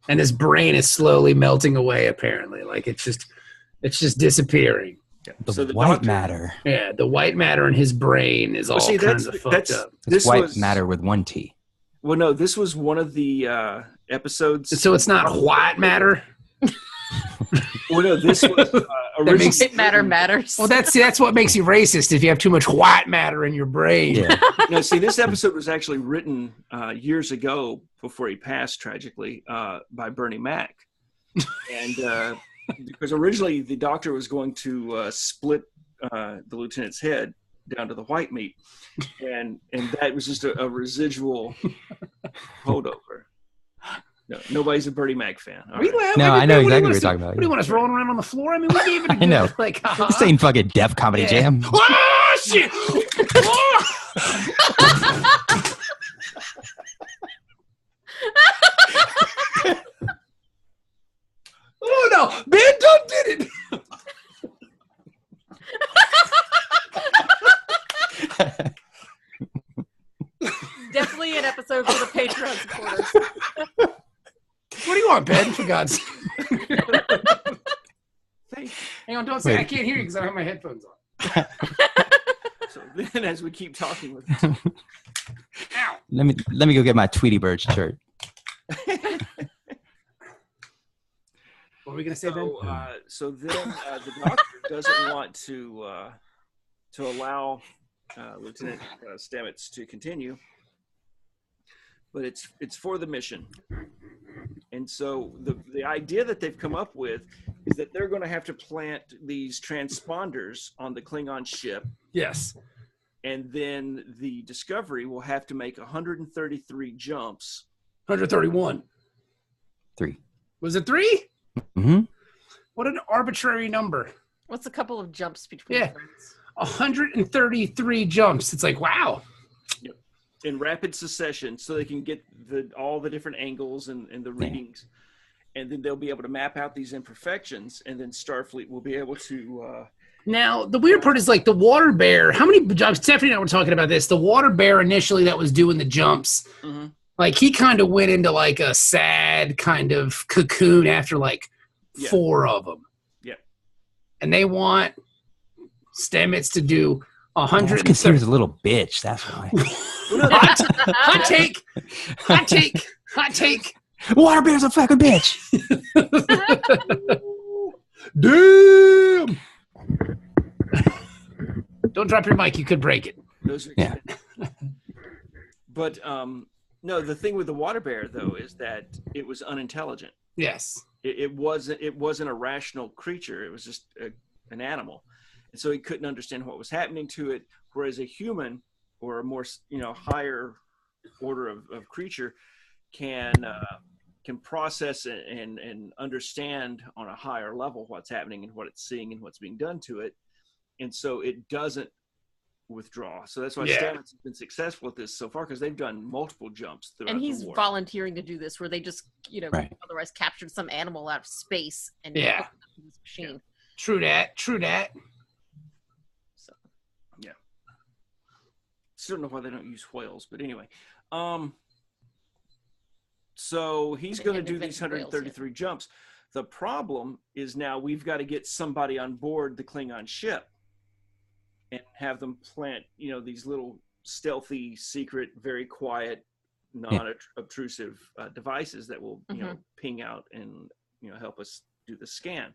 and his brain is slowly melting away. Apparently, like it's just disappearing. Yeah. The white matter. Yeah, the white matter in his brain is all kinds of fucked up. It's white matter with one T. Well, no, this was one of the episodes. So it's not white matter? Well, no, this was originally. Matter matters. Well, that's what makes you racist if you have too much white matter in your brain. Yeah. No, see, this episode was actually written years ago before he passed tragically by Bernie Mac. And because originally the doctor was going to split the lieutenant's head down to the white meat, and that was just a residual holdover. No, nobody's a Bernie Mac fan. No, I know exactly what you're talking about. What do you want us rolling around on the floor? I mean, we gave it a good, I know. like, This ain't fucking Def Comedy Jam. Oh, shit! Oh, no. Ben Dunn did it. Definitely an episode for the Patreon supporters. What do you want, Ben? For God's sake. Hang on, don't say I can't hear you because I don't have my headphones on. So then, as we keep talking with, Ow. Let me go get my Tweety Bird shirt. What were we gonna say, Ben? So then the doctor doesn't want to allow Lieutenant Stamets to continue, but it's for the mission. And so the idea that they've come up with is that they're going to have to plant these transponders on the Klingon ship. Yes. And then the Discovery will have to make 133 jumps. 131. 3. Was it 3? Mm-hmm. What an arbitrary number. What's a couple of jumps between friends? 133 jumps. It's like, wow. Yep. In rapid succession, so they can get all the different angles and the readings. And then they'll be able to map out these imperfections, and then Starfleet will be able to... Now, the weird part is like the water bear. How many jumps? Stephanie and I were talking about this. The water bear initially that was doing the jumps, like he kind of went into like a sad kind of cocoon after like 4 of them. Yeah. And they want Stamets to do 100. Because he was a little bitch. That's why. Hot take. Water bear's a fucking bitch. Damn! Don't drop your mic. You could break it. Those are But no, the thing with the water bear though is that it was unintelligent. Yes. It wasn't a rational creature. It was just an animal, and so he couldn't understand what was happening to it. Whereas a human or a more higher order of creature can process and understand on a higher level what's happening and what it's seeing and what's being done to it, and so it doesn't withdraw. So that's why Stamets has been successful at this so far, because they've done multiple jumps throughout and he's the war. volunteering to do this, where they just otherwise captured some animal out of space and put it in this machine. True that. So Still don't know why they don't use whales, but anyway. So he's going to do these 133 jumps. The problem is now we've got to get somebody on board the Klingon ship and have them plant, these little stealthy, secret, very quiet, non-obtrusive devices that will, ping out and, help us do the scan.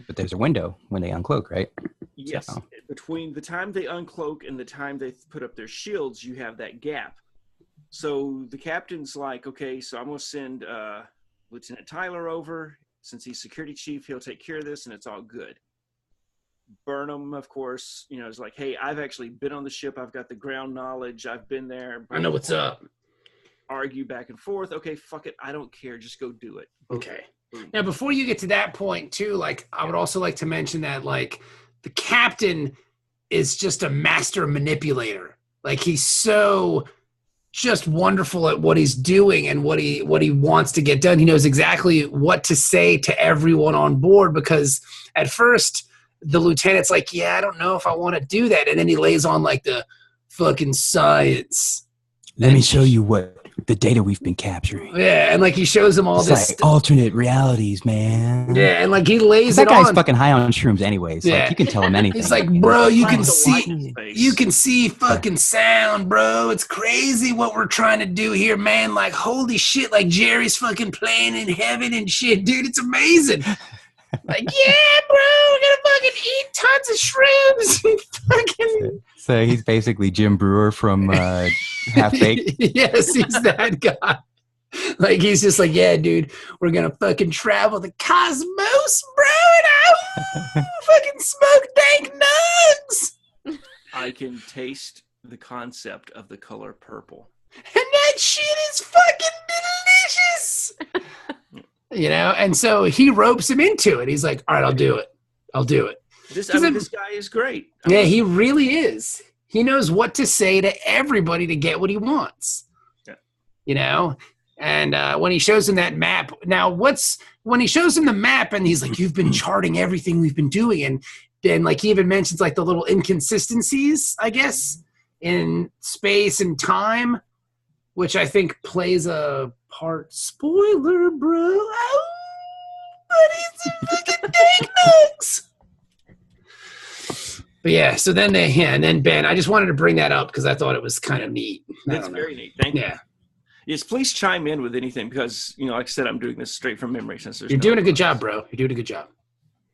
But there's a window when they uncloak, right? Yes. So. Between the time they uncloak and the time they put up their shields, you have that gap. So the captain's like, okay, so I'm going to send Lieutenant Tyler over. Since he's security chief, he'll take care of this, and it's all good. Burnham, of course, is like, hey, I've actually been on the ship. I've got the ground knowledge. I've been there. I know what's up. Argue back and forth. Okay, fuck it. I don't care. Just go do it. Okay. Now, before you get to that point, too, I would also like to mention that, the captain is just a master manipulator. He's so just wonderful at what he's doing and what he wants to get done. He knows exactly what to say to everyone on board, because at first the lieutenant's like, yeah, I don't know if I want to do that. And then he lays on the fucking science. Let me show you what the data we've been capturing. Yeah, and he shows them all this alternate realities, man. Yeah, and he lays that it on. That guy's fucking high on shrooms anyways. You can tell him anything. He's like, bro, you can see fucking sound, bro. It's crazy what we're trying to do here, man. Holy shit, Jerry's fucking playing in heaven and shit, dude. It's amazing. Yeah, bro, we're gonna fucking eat tons of shrooms. Fucking. So he's basically Jim Brewer from Half Baked. Yes, he's that guy. He's just yeah, dude, we're gonna fucking travel the cosmos, bro, and fucking smoke dank nugs. I can taste the concept of the color purple. And that shit is fucking delicious. And so he ropes him into it. He's like, all right, I'll do it. This guy is great. He really is. He knows what to say to everybody to get what he wants. Yeah. And when he shows him that map, when he shows him the map and he's like, you've been charting everything we've been doing. And then he even mentions the little inconsistencies, I guess, in space and time, which I think plays a part. Spoiler, bro. Oh, but it's a fucking dank nugs. But yeah, so then and then Ben, I just wanted to bring that up because I thought it was kind of neat. That's very neat. Thank you. Yes, please chime in with anything because, like I said, I'm doing this straight from memory since there's You're doing a good job, bro. You're doing a good job.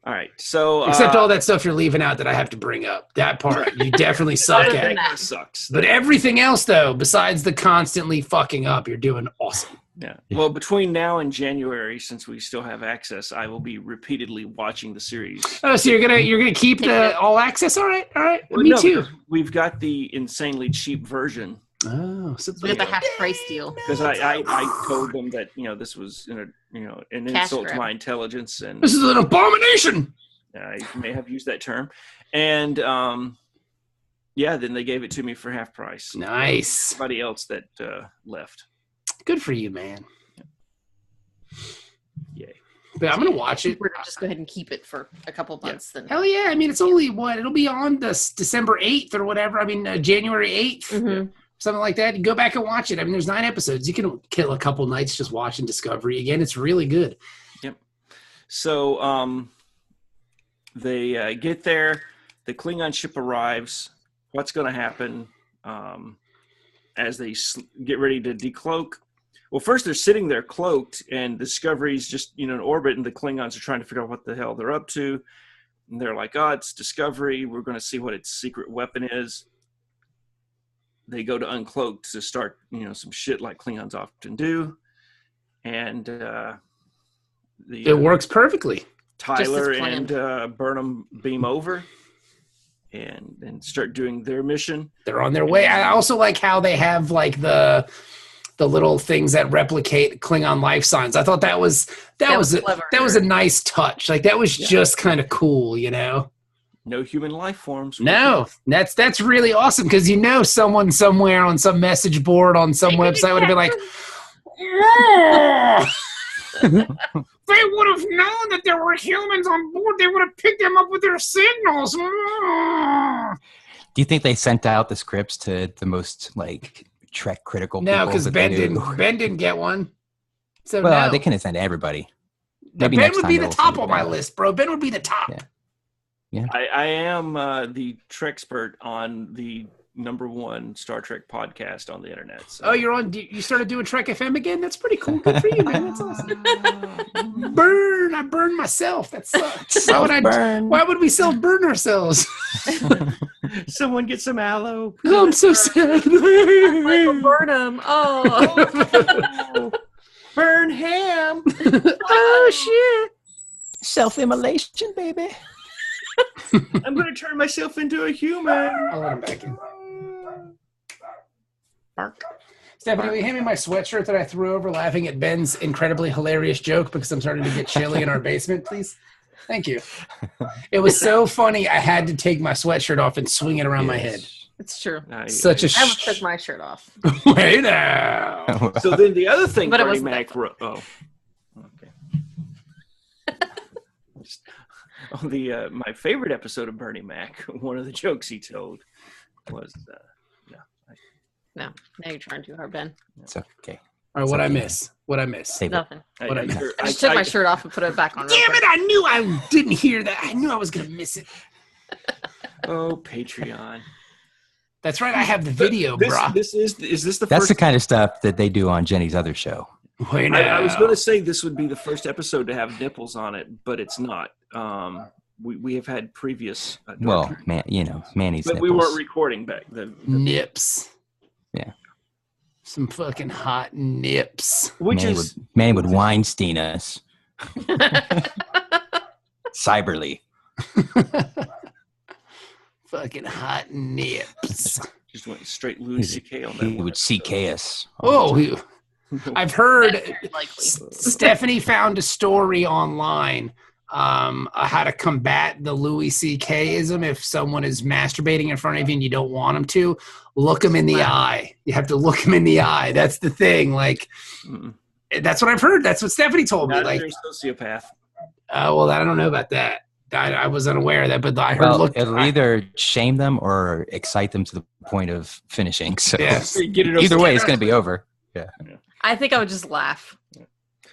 All right, so except all that stuff you're leaving out that I have to bring up. That part you definitely suck at. That sucks. But everything else, though, besides the constantly fucking up, you're doing awesome. Yeah. Well, between now and January, since we still have access, I will be repeatedly watching the series. Oh, so you're gonna keep the all access? All right. Well, Me too. We've got the insanely cheap version. Oh, so we got the half price deal. Because I told them that this was an insult to my intelligence, and this is an abomination. I may have used that term, and then they gave it to me for half price. Nice. Somebody else that left. Good for you, man. Yay. But I'm gonna watch it. We're gonna just go ahead and keep it for a couple months. Then. Hell yeah! I mean, it's only it'll be on this December 8th or whatever. I mean, January 8th. Mm-hmm. Something like that. You go back and watch it. I mean, there's 9 episodes. You can kill a couple nights just watching Discovery again. It's really good. Yep. So they get there. The Klingon ship arrives. What's going to happen as they get ready to decloak? Well, first they're sitting there cloaked, and Discovery's just in orbit, and the Klingons are trying to figure out what the hell they're up to. And they're like, "Oh, it's Discovery. We're going to see what its secret weapon is." They go to uncloak to start, some shit like Klingons often do, and it works perfectly. Tyler and Burnham beam over and start doing their mission. They're on their way. I also like how they have like the little things that replicate Klingon life signs. I thought that was a nice touch. Like that was just kind of cool, No human life forms. No, that's really awesome because someone somewhere on some message board on some website would have been like, they would have known that there were humans on board. They would have picked them up with their signals. Do you think they sent out the scripts to the most Trek critical people? No, because Ben didn't get one. So they couldn't send everybody. Maybe Ben would be the top on my list, bro. Ben would be the top. Yeah. I am the Trekspert on the #1 Star Trek podcast on the internet. So. Oh, you started doing Trek FM again? That's pretty cool. Good for you, man. That's awesome. I burned myself. That sucks. Why would we self-burn ourselves? Someone get some aloe. Oh, I'm so sad. Michael Burnham. Oh. Burn ham. Oh, shit. Self-immolation, baby. I'm going to turn myself into a human. I'll let him back in. Bark. Stephanie, will you hand me my sweatshirt that I threw over laughing at Ben's incredibly hilarious joke because I'm starting to get chilly in our basement, please? Thank you. It was so funny, I had to take my sweatshirt off and swing it around my head. It's true. I almost took my shirt off. Wait now. So then the other thing But it Bernie wasn't Mac wrote. Oh, okay. On the my favorite episode of Bernie Mac, one of the jokes he told was, No, now you're trying too hard, Ben. It's okay. All right, what'd I miss? Save Nothing. What I missed? I just took my shirt off and put it back on. Damn it! I knew I didn't hear that. I knew I was gonna miss it. Oh, Patreon. That's right. I have the video, brah. Is this the That's first? the kind of stuff that they do on Jenny's other show. Wait now. I was going to say this would be the first episode to have nipples on it, but it's not. We have had previous. Manny's but nipples. we weren't recording back then. Nips. Yeah. Some fucking hot nips. Manny would Weinstein us. Cyberly. Fucking hot nips. Just went straight Louis C.K. on that. He would CK us. Oh, I've heard Likely. Stephanie found a story online how to combat the Louis C.K.ism if someone is masturbating in front of you and you don't want them to. Look them in the eye. You have to look them in the eye. That's the thing. That's what I've heard. That's what Stephanie told me. You're a sociopath. Well, I don't know about that. I was unaware of that, but I heard. It'll either shame them or excite them to the point of finishing. So Yes. Either way, it's going to be over. Yeah. I think I would just laugh.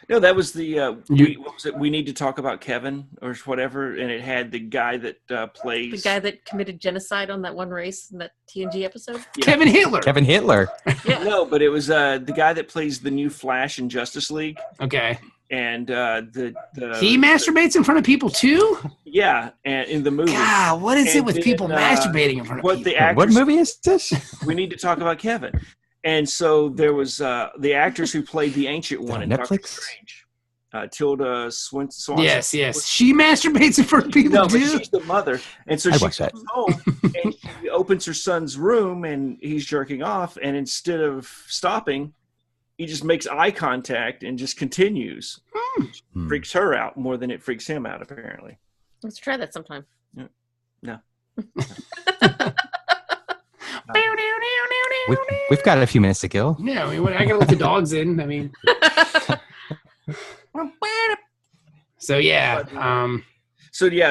No, that was the what was it? We need to talk about Kevin or whatever, and it had the guy that plays The guy that committed genocide on that one race in that TNG episode. Yeah. Kevin Hitler. Kevin Hitler. Yeah. No, but it was the guy that plays the new Flash in Justice League, Okay. and He masturbates in front of people too? yeah, and in the movie. God, what is it And with then, people masturbating in front of What people? the actors? What movie is this? We need to talk about Kevin. And so there was the actors who played the Ancient One in Doctor Netflix? Strange. Tilda Swinton. Yes. She masturbates in front of people No, but too? she's the mother, and so I she watched that. comes home and she opens her son's room, and he's jerking off, and instead of stopping, he just makes eye contact and just continues. Freaks her out more than it freaks him out, apparently. Let's try that sometime. No. We've got a few minutes to kill. Yeah, I gotta let the dogs in. I mean. So yeah.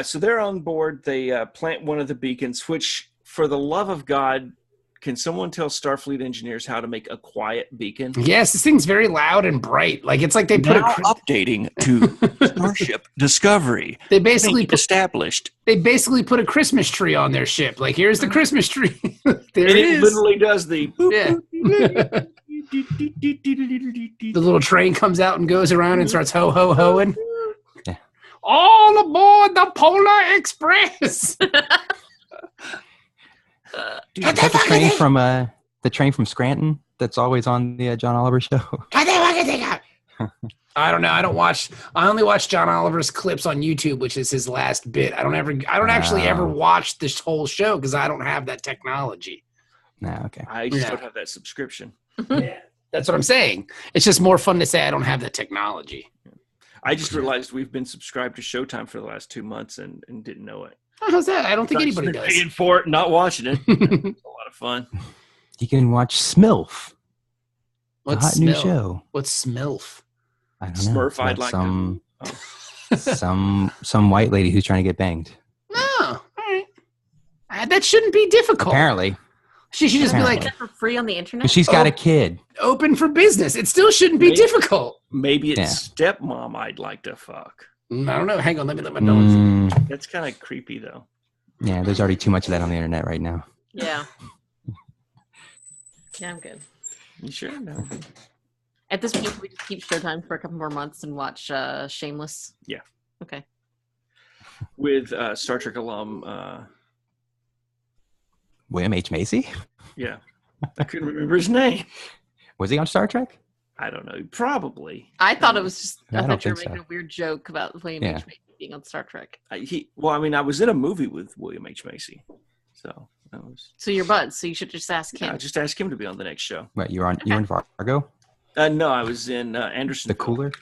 So they're on board. They plant one of the beacons, which, for the love of God, can someone tell Starfleet engineers how to make a quiet beacon? Yes, this thing's very loud and bright. Like it's like they put updating to Starship Discovery. They basically established. They basically put a Christmas tree on their ship. Like here's the Christmas tree. There And it is. literally does the boop, Yeah. boop, boop, boop. The little train comes out and goes around and starts ho ho hoing. Yeah. All aboard the Polar Express. Is that the train from Scranton that's always on the John Oliver show? I don't know. I only watch John Oliver's clips on YouTube, which is his last bit. I don't actually ever watch this whole show because I don't have that technology. No, okay. I just don't have that subscription. Yeah, that's what I'm saying. It's just more fun to say I don't have that technology. I just realized we've been subscribed to Showtime for the last 2 months and didn't know it. How's that? I don't think anybody does. Paying for it, not watching it. It's a lot of fun. You can watch Smilf. What's a hot new show. What's Smilf? I don't know. Smurf, I'd like some white lady who's trying to get banged. No, all right. That shouldn't be difficult. Apparently. She should just be like, for free on the internet. She's got a kid. Open for business. It still shouldn't be difficult. Maybe it's stepmom I'd like to fuck. I don't know. Hang on. Let me let my dogs. That's kind of creepy, though. Yeah, there's already too much of that on the internet right now. Yeah. Yeah, I'm good. You sure? No. At this point, we just keep Showtime for a couple more months and watch Shameless. Yeah. Okay. With Star Trek alum. William H. Macy? Yeah. I couldn't remember his name. Was he on Star Trek? I don't know. Probably. I thought it was just. I don't thought you were think making so. a weird joke about William H. Macy being on Star Trek. I was in a movie with William H. Macy. So that was. So you're buds. So you should just ask him. Yeah, just ask him to be on the next show. Right, you're in Fargo? No, I was in Andersonville. The Cooler?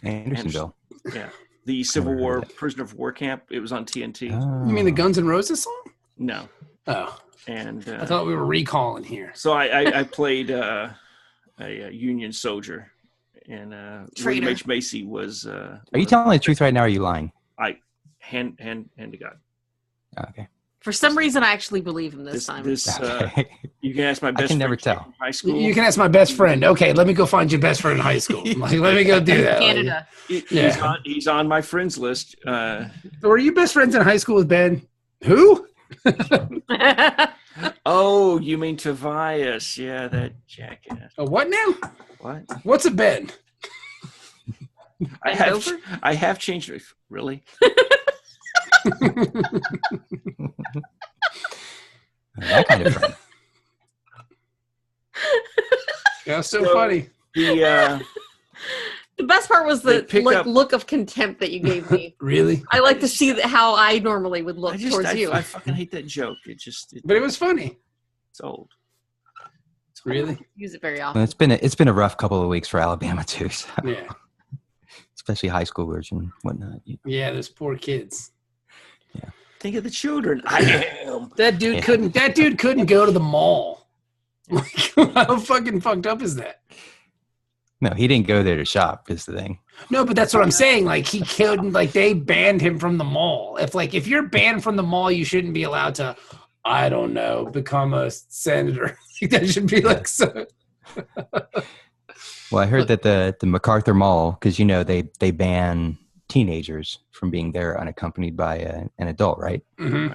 Andersonville. Yeah. The Civil War prisoner of war camp. It was on TNT. Oh. You mean the Guns N' Roses song? No. Oh. And I thought we were recalling here. So I played a Union soldier, and William H. Macy was. Are you telling the truth right now, or are you lying? Hand to God. Okay. For some reason, I actually believe him this time. Okay. You can ask my best. I can never friend tell. from high school. You can ask my best friend. Okay, let me go find your best friend in high school. Like, let me go do that. Canada. He's on my friends list. Were you best friends in high school with Ben? Who? Oh, you mean Tobias? Yeah, that jackass. A what now? What? What's a Ben? I have changed it. Really? That kind of friend. Yeah, so funny. The best part was the look of contempt that you gave me. Really? I like to see how I normally would look towards you. I fucking hate that joke. But it was funny. It's old. Really? Use it very often. Well, it's been a rough couple of weeks for Alabama too. So. Yeah. Especially high schoolers and whatnot. Yeah, those poor kids. Yeah. Think of the children. I am. That dude couldn't go to the mall. Like, how fucking fucked up is that? No, he didn't go there to shop, is the thing. No, but that's what I'm saying. Like, he couldn't, like, they banned him from the mall. If you're banned from the mall, you shouldn't be allowed to, I don't know, become a senator. That should be like so. Well, I heard that the MacArthur Mall, because, you know, they ban teenagers from being there unaccompanied by an adult, right? Mm-hmm.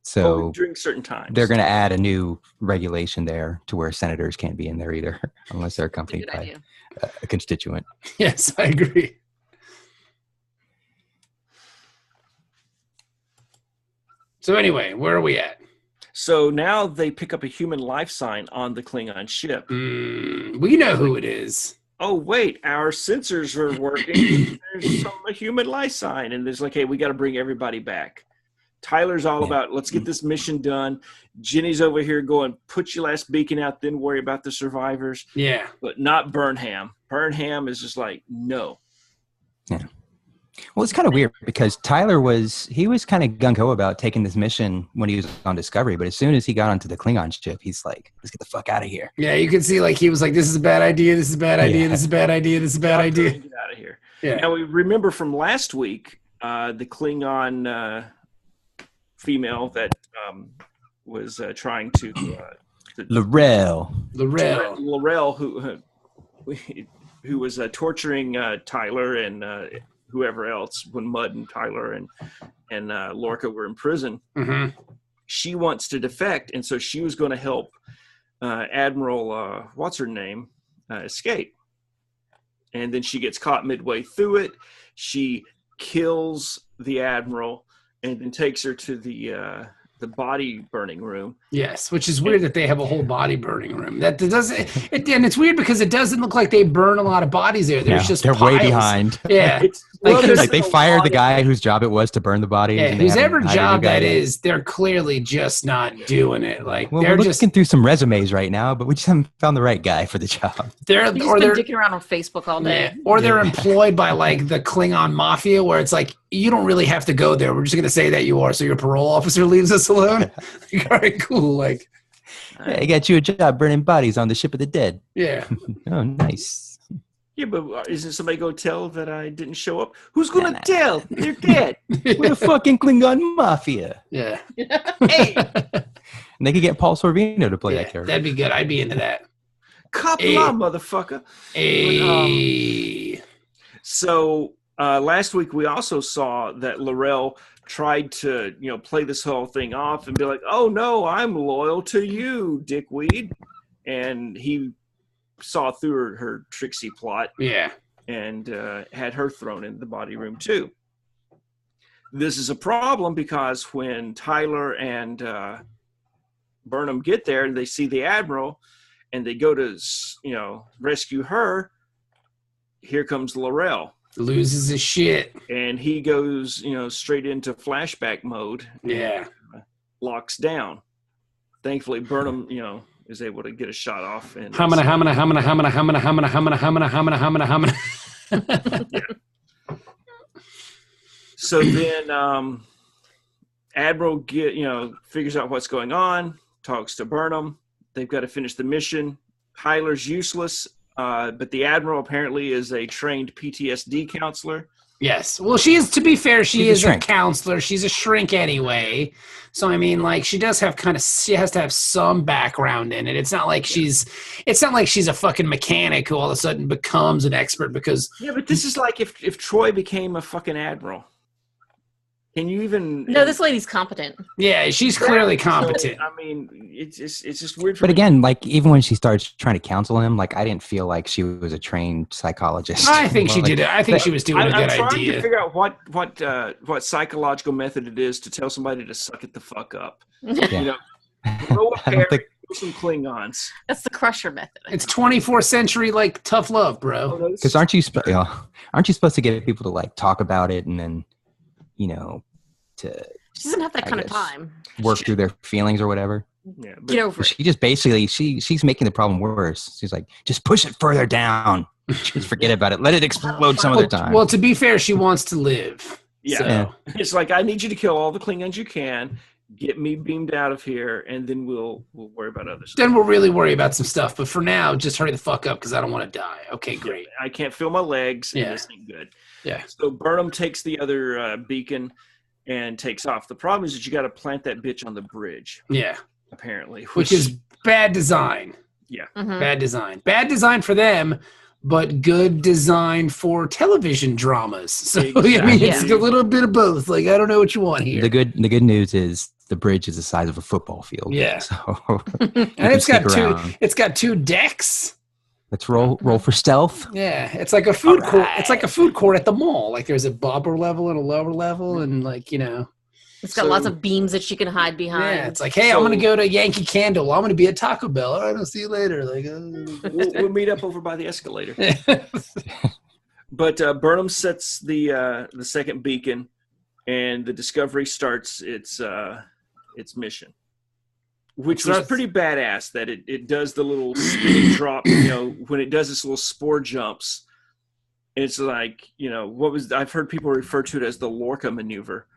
So during certain times, they're going to add a new regulation there to where senators can't be in there either, unless they're accompanied by a constituent. Yes, I agree. So anyway, where are we at? So now they pick up a human life sign on the Klingon ship. We know who it is. Oh, wait, our sensors are working. There's a human life sign. And there's like, hey, we got to bring everybody back. Tyler's all about, let's get this mission done. Jenny's over here going, put your last beacon out, then worry about the survivors. Yeah. But not Burnham. Burnham is just like, no. Yeah. Well, it's kind of weird because Tyler was kind of gung-ho about taking this mission when he was on Discovery, but as soon as he got onto the Klingon ship, he's like, let's get the fuck out of here. Yeah, you can see like he was like, this is a bad idea, this is a bad idea, this is a bad idea, this is a bad idea. Get out of here. Yeah. Now, we remember from last week, the Klingon female that was trying to... L'Rell, who was torturing Tyler and whoever else when Mudd and Tyler and Lorca were in prison. Mm-hmm. She wants to defect, and so she was going to help Admiral, what's her name, escape. And then she gets caught midway through it. She kills the Admiral and then takes her to the body burning room. Yes, which is weird that they have a whole body burning room. That doesn't, and it's weird because it doesn't look like they burn a lot of bodies there. There's just they're piles. way behind. Yeah, Like they fired the guy whose job it was to burn the bodies. yeah, and they whosever haven't hired a new job guy that yet. is, they're clearly just not doing it. Like Well, they're we're just looking through some resumes right now, but we just haven't found the right guy for the job. they're He's or been they're dicking around on Facebook all day. yeah, or they're employed by like the Klingon mafia, where it's like you don't really have to go there. We're just gonna say that you are, so your parole officer leaves us alone. Like, all right, cool. Like, Hey, I got you a job burning bodies on the ship of the dead. yeah, Oh, nice. Yeah, but isn't somebody going to tell that I didn't show up? Who's going to Nah. tell? They're dead. We're the fucking Klingon mafia. yeah, Hey, And they could get Paul Sorvino to play that yeah. character. That'd be good. I'd be into that. cop Hey. law, motherfucker. Hey. So last week we also saw that Laurel tried to, play this whole thing off and be like, "Oh no, I'm loyal to you, dickweed," and he saw through her tricksy plot Yeah. and had her thrown in the body room too. This is a problem because when Tyler and Burnham get there and they see the Admiral and they go to, rescue her, here comes Laurel. Loses his shit. And he goes, straight into flashback mode. Yeah. Locks down. Thankfully, Burnham, is able to get a shot off. And Hamana, hamana, hamana, hamana, hamana, hamana, hamana, hamana, hamana, hamana, hamana. So then Admiral figures out what's going on, talks to Burnham. They've got to finish the mission. Tyler's useless, but the Admiral apparently is a trained PTSD counselor. Yes. Well, she is, to be fair, she She's a is a shrink. counselor. She's a shrink anyway. So, I mean, like, she has to have some background in it. It's not like she's a fucking mechanic who all of a sudden becomes an expert because, Yeah, but this is like if Troy became a fucking Admiral. Can you even? No, this lady's competent. yeah, she's clearly competent. So, I mean, it's just weird. For But me. again, like even when she starts trying to counsel him, like I didn't feel like she was a trained psychologist. I think she Like, did it. I think she was doing a I'm good trying to idea. figure out what psychological method it is to tell somebody to suck it the fuck up. Yeah. Throw a I pair, don't think some Klingons. That's the Crusher method. It's 24th century, like, tough love, bro. because aren't you supposed to get people to like talk about it and then to She doesn't have that I kind of guess. time. work through their feelings or whatever? Yeah, but Get over it. She just basically she's making the problem worse. She's like, just push it further down. Just forget about it. Let it explode some other time. Well, to be fair, she wants to live. yeah, So, it's like I need you to kill all the Klingons you can, get me beamed out of here, and then we'll worry about other stuff. then we'll really worry about some stuff. But for now, just hurry the fuck up because I don't want to die. Okay, great. I can't feel my legs. And Yeah. this ain't good. Yeah. So Burnham takes the other beacon and takes off. The problem is that you got to plant that bitch on the bridge, Yeah. apparently. Which is bad design. Mhm. Bad design. Bad design for them, but good design for television dramas. So I mean, it's Exactly. a little bit of both. Like I don't know what you want here. the good news is the bridge is the size of a football field. Yeah. So and it's got stick two. around. It's got two decks. Let's roll for stealth. Yeah, it's like a food court. Alright. It's like a food court at the mall. Like there's a upper level and a lower level, and like It's got So- lots of beams that she can hide behind. yeah, it's like, hey, I'm gonna go to Yankee Candle. I'm gonna be at Taco Bell. All right, I'll see you later. Like, we'll meet up over by the escalator. But Burnham sets the second beacon, and the Discovery starts its mission, which So was that's- pretty badass. That it does the little spinning drop, when it does its little spore jumps. It's like I've heard people refer to it as the Lorca maneuver,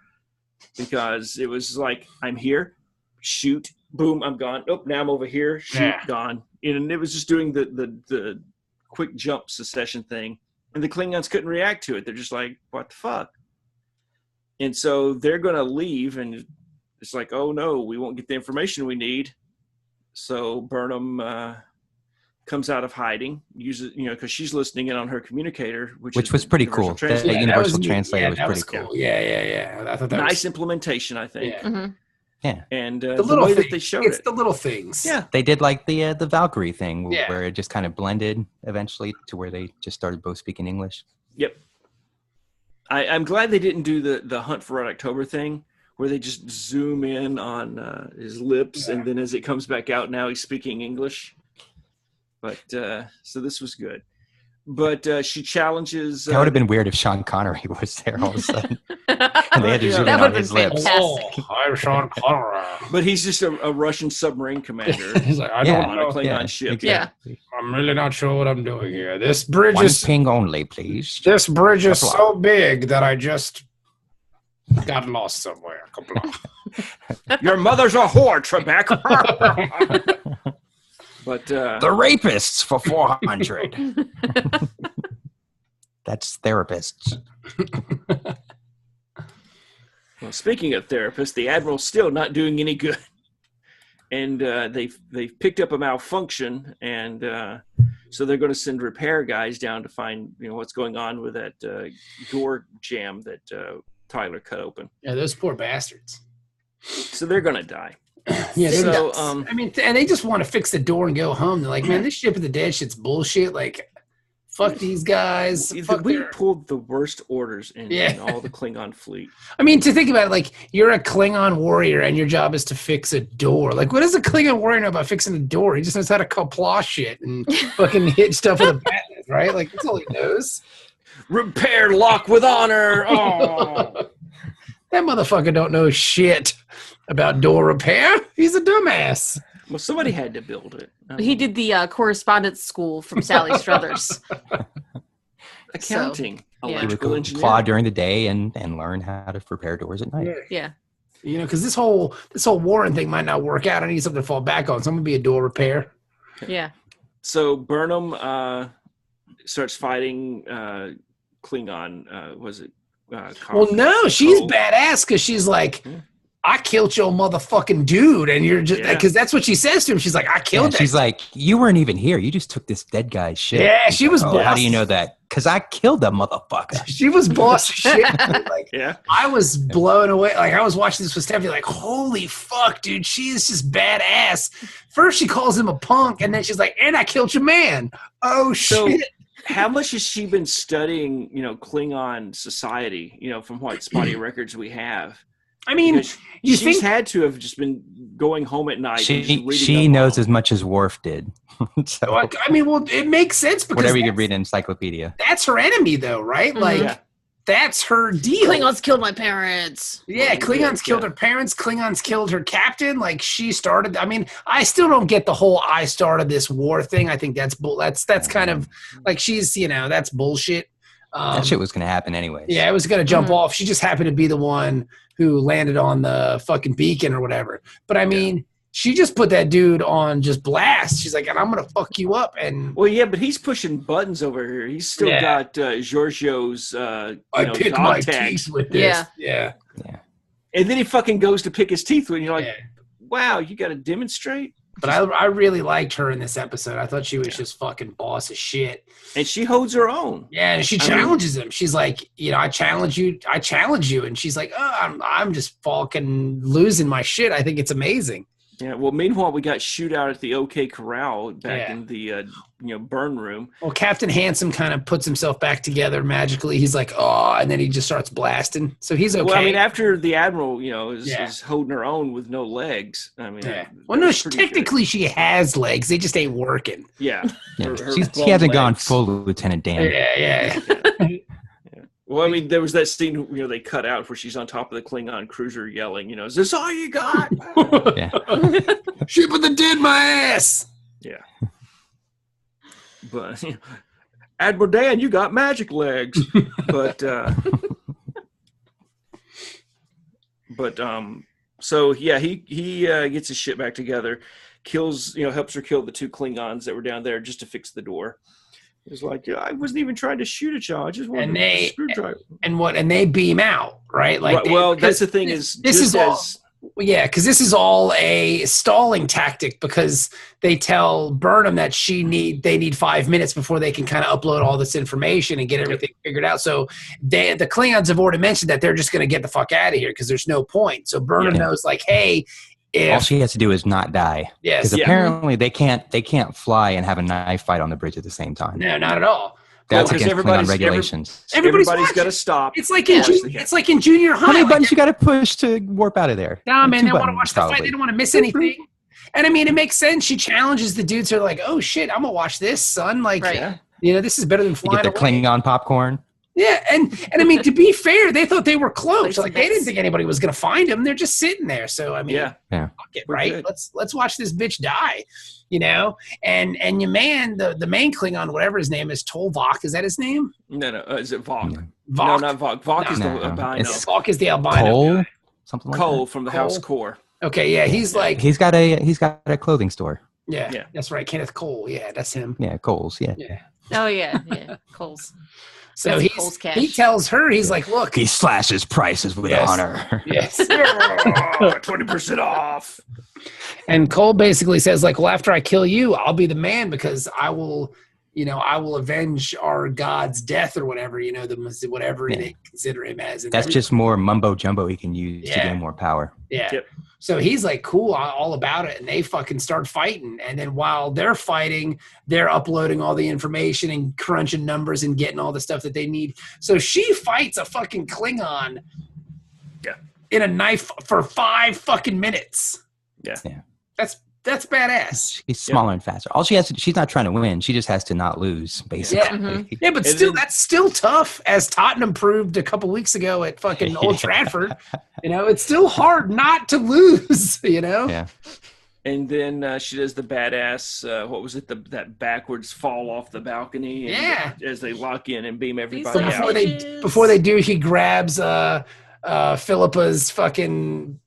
because it was like I'm here, shoot, boom, I'm gone. Oh, now I'm over here, shoot, Yeah. gone. And it was just doing the quick jump succession thing. And the Klingons couldn't react to it. They're just like, what the fuck? And so they're going to leave, and it's like, oh no, we won't get the information we need. So Burnham comes out of hiding, uses, because she's listening in on her communicator, which Which is was the pretty universal cool. translator. That universal neat. translator Yeah, was that pretty was cool. Yeah. I thought that Nice was implementation, I think. Yeah. Mhm. Yeah. And The the little way that things. they showed It's it. the little things. Yeah. They did like the Valkyrie thing Yeah. where it just kind of blended eventually to where they just started both speaking English. Yep. I'm glad they didn't do the Hunt for Red October thing where they just zoom in on his lips and then as it comes back out, now he's speaking English. But so this was good. But she challenges. That would have been weird if Sean Connery was there all of a sudden. And they had to zoom That in would on have his been lips. fantastic. I'm Sean Connery. But he's just a Russian submarine commander He's like, I Yeah. don't on a know. Klingon ship. Yeah. I'm really not sure what I'm doing here. This bridge One is ping only, please. this bridge is Kapla. so big that I just got lost somewhere. Kapla. Your mother's a whore, Trebek. But The rapists for 400. That's therapists. well, speaking of therapists, the admiral's still not doing any good, and they've picked up a malfunction, and so they're going to send repair guys down to find what's going on with that door jam that Tyler cut open. Yeah, those poor bastards. So they're going to die. Yeah, they're So, nuts. I mean, and they just want to fix the door and go home. They're like, man, this ship of the dead shit's bullshit. Like, fuck these guys. Fuck We their- pulled the worst orders in all the Klingon fleet. I mean, to think about it, like, you're a Klingon warrior and your job is to fix a door. Like, what does a Klingon warrior know about fixing a door? He just knows how to kapla shit and fucking hit stuff with a bat, right? Like, that's all he knows. Repair lock with honor. Oh. That motherfucker don't know shit about door repair. He's a dumbass. Well, somebody had to build it. He did the correspondence school from Sally Struthers. Accounting, So, yeah. He would electrical claw engineering. during the day and learn how to repair doors at night. Yeah. Because this whole Warren thing might not work out. I need something to fall back on. So I'm gonna be a door repair. Yeah. So Burnham starts fighting Klingon. Was it? Well, no, she's Cole? badass because she's like, Yeah. I killed your motherfucking dude, and you're just Yeah. because that's what she says to him. She's like, I Yeah, killed that. she's like, you weren't even here. You just took this dead guy's shit. Yeah, He's she like, was "Oh, how do you boss." know that? Because I killed the motherfucker. She was boss shit. Dude. Like, Yeah. I was blown away. Like I was watching this with Stephanie, like, holy fuck, dude, she is just badass. First she calls him a punk, and then she's like, and I killed your man. Oh So, shit. how much has she been studying? Klingon society. From what spotty records we have. I mean, Because you she's think had to have just been going home at night. and just reading She up knows on- as much as Worf did. So like, I mean, well, it makes sense because whatever you could that's- read in encyclopedia. that's her enemy, though, right? Mhm. Like, Yeah. that's her deal. Klingons killed my parents. Yeah, Klingons killed Yeah. her parents. Klingons killed her captain. Like she started. I mean, I still don't get the whole "I started this war" thing. I think that's that's kind of like she's that's bullshit. That shit was going to happen anyways. Yeah, it was gonna jump Mhm. off. She just happened to be the one who landed on the fucking beacon or whatever. But I mean, she just put that dude on just blast. She's like, and I'm gonna fuck you up. And Well, yeah, but he's pushing buttons over here. He's still Yeah. got Giorgio's I pick dog my tags. teeth with this. Yeah. And then he fucking goes to pick his teeth when you're like, Yeah. wow, you got to demonstrate. But I really liked her in this episode. I thought she was just fucking boss as shit. And she holds her own. Yeah, and she I mean- challenges him. She's like, I challenge you. I challenge you. And she's like, oh, I'm just fucking losing my shit. I think it's amazing. Yeah. Well, meanwhile, we got shootout at the OK Corral back Yeah. in the burn room. Well, Captain Handsome kind of puts himself back together magically. He's like, oh, and then he just starts blasting. So he's okay. Well, I mean, after the admiral, is Yeah. holding her own with no legs. I mean, yeah. that Well, no, was pretty good. technically she has legs. They just ain't working. Yeah. Yeah, Her she bum hasn't gone legs. full Lieutenant Dan. Yeah. Well, I mean, there was that scene they cut out where she's on top of the Klingon cruiser yelling, "Is this all you got?" Yeah. Ship of the dead, my ass. Yeah. But Admiral Dan, you got magic legs. But so yeah, he gets his shit back together, kills, helps her kill the two Klingons that were down there just to fix the door. It was like, I wasn't even trying to shoot at y'all. I just wanted And to they- screwdriver. And they beam out, right? Like, Right, well, because that's the thing is, this just is all- as Well, yeah, because this is all a stalling tactic because they tell Burnham that they need 5 minutes before they can kind of upload all this information and get everything figured out. So the Klingons have already mentioned that they're just going to get the fuck out of here because there's no point. So Burnham knows, like, hey, all she has to do is not die. Yes, because apparently they can't fly and have a knife fight on the bridge at the same time. No, not at all. That's against Klingon regulations. Everybody's got to stop. It's like in junior high. How many buttons you got to push to warp out of there? Nah, man, they want to watch the fight. They don't want to miss anything. And I mean, it makes sense. She challenges the dudes who are like, "Oh shit, I'm gonna watch this, son." Like, this is better than flying. You get the Klingon popcorn. Yeah, and I mean, to be fair, they thought they were close. Like, they didn't think anybody was gonna find them. They're just sitting there. So I mean, fuck it, right? Good. Let's watch this bitch die. And your man, the main Klingon, whatever his name is, Tolvok, is that his name? No, is it Vok? Vok? No, not Vok. Vok is the albino. Vok is the albino. Cole? Something like Cole that. from the House Core. Okay, yeah, he's got a clothing store. Yeah, that's right, Kenneth Cole. Yeah, that's him. Yeah, Cole's. Yeah. Oh yeah, Cole's. So he tells her, he's like, look, he slashes prices with honor. Yes, 20% off. And Cole basically says, like, well, after I kill you, I'll be the man because I will avenge our god's death or whatever, whatever they consider him as. And that's just more mumbo jumbo he can use to gain more power. Yeah. Yep. So he's like, cool, all about it. And they fucking start fighting. And then while they're fighting, they're uploading all the information and crunching numbers and getting all the stuff that they need. So she fights a fucking Klingon in a knife for 5 fucking minutes. Yeah. That's badass. She's smaller and faster. All she has to, she's not trying to win. She just has to not lose, basically. Yeah, but still, that's still tough, as Tottenham proved a couple weeks ago at fucking Old Trafford. It's still hard not to lose, Yeah. And then she does the badass, what was it, that backwards fall off the balcony as they lock in and beam everybody out. Before they do, he grabs Philippa's fucking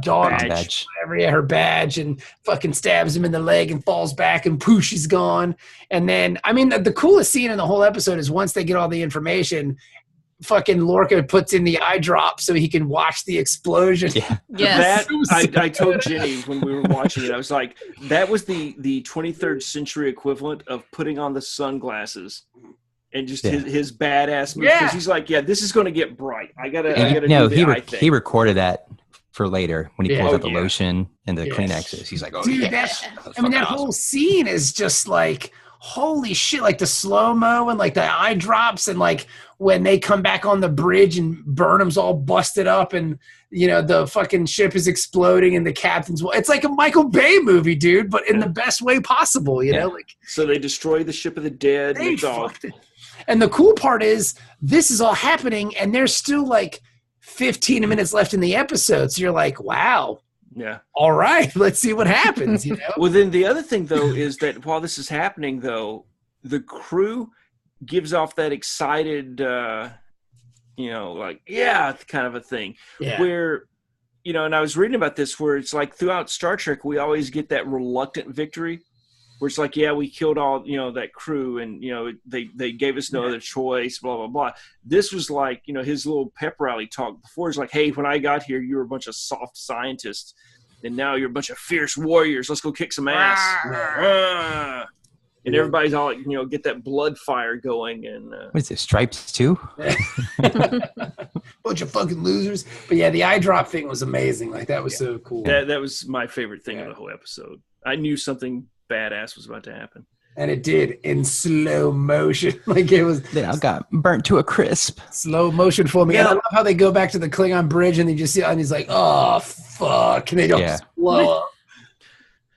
dog badge. Her badge, and fucking stabs him in the leg and falls back, and poof, she's gone. And then, I mean, the coolest scene in the whole episode is once they get all the information, fucking Lorca puts in the eye drop so he can watch the explosion. Yeah. Yes. I told Jenny when we were watching it, I was like, that was the 23rd century equivalent of putting on the sunglasses. And just his badass move. Because he's like, this is going to get bright. I gotta do the eye thing. He recorded that for later when he pulls out the lotion and the Kleenexes. He's like, dude, that whole scene is just like, holy shit, like the slow-mo and like the eye drops, and like when they come back on the bridge and Burnham's all busted up and the fucking ship is exploding and the captain's, it's like a Michael Bay movie, dude, but in the best way possible, you know? Like, so they destroy the ship of the dead. And the cool part is this is all happening and there's still like 15 minutes left in the episode. So you're like, wow. Yeah. All right. Let's see what happens. Well, then the other thing, though, is that while this is happening, though, the crew gives off that excited, kind of a thing. Yeah. Where, and I was reading about this, where it's like throughout Star Trek, we always get that reluctant victory. Where it's like, we killed all, that crew, and, they gave us no other choice, blah, blah, blah. This was like, his little pep rally talk before. It's like, hey, when I got here, you were a bunch of soft scientists, and now you're a bunch of fierce warriors. Let's go kick some ass. And everybody's all like, get that blood fire going. And what is this, Stripes too? Bunch of fucking losers. But yeah, the eye drop thing was amazing. Like, that was so cool. That was my favorite thing of the whole episode. I knew something badass was about to happen, and it did in slow motion. Like, it was. Then I got burnt to a crisp. Slow motion for me. And I love how they go back to the Klingon bridge and they just see, and he's like, "Oh fuck!" And they don't slow up.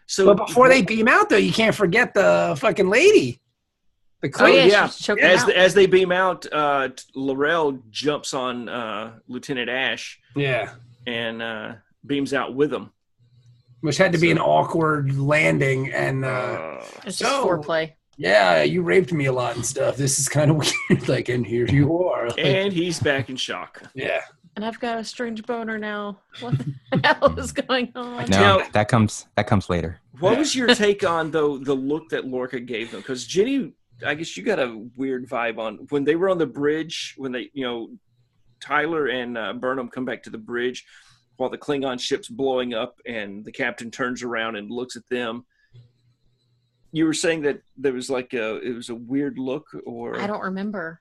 So, but before they beam out, though, you can't forget the fucking lady. The Klingon. As they beam out, L'Rell jumps on Lieutenant Ash. Yeah, and beams out with him. Which had to be an awkward landing, and it's just foreplay. Yeah, you raped me a lot and stuff. This is kind of weird. Like, and here you are. Like, and he's back in shock. Yeah. And I've got a strange boner now. What the hell is going on? No, that comes later. What was your take on, though, the look that Lorca gave them? Because Jenny, I guess you got a weird vibe on when they were on the bridge, when they, Tyler and Burnham come back to the bridge. while the Klingon ship's blowing up, and the captain turns around and looks at them. You were saying that there was like it was a weird look, or I don't remember.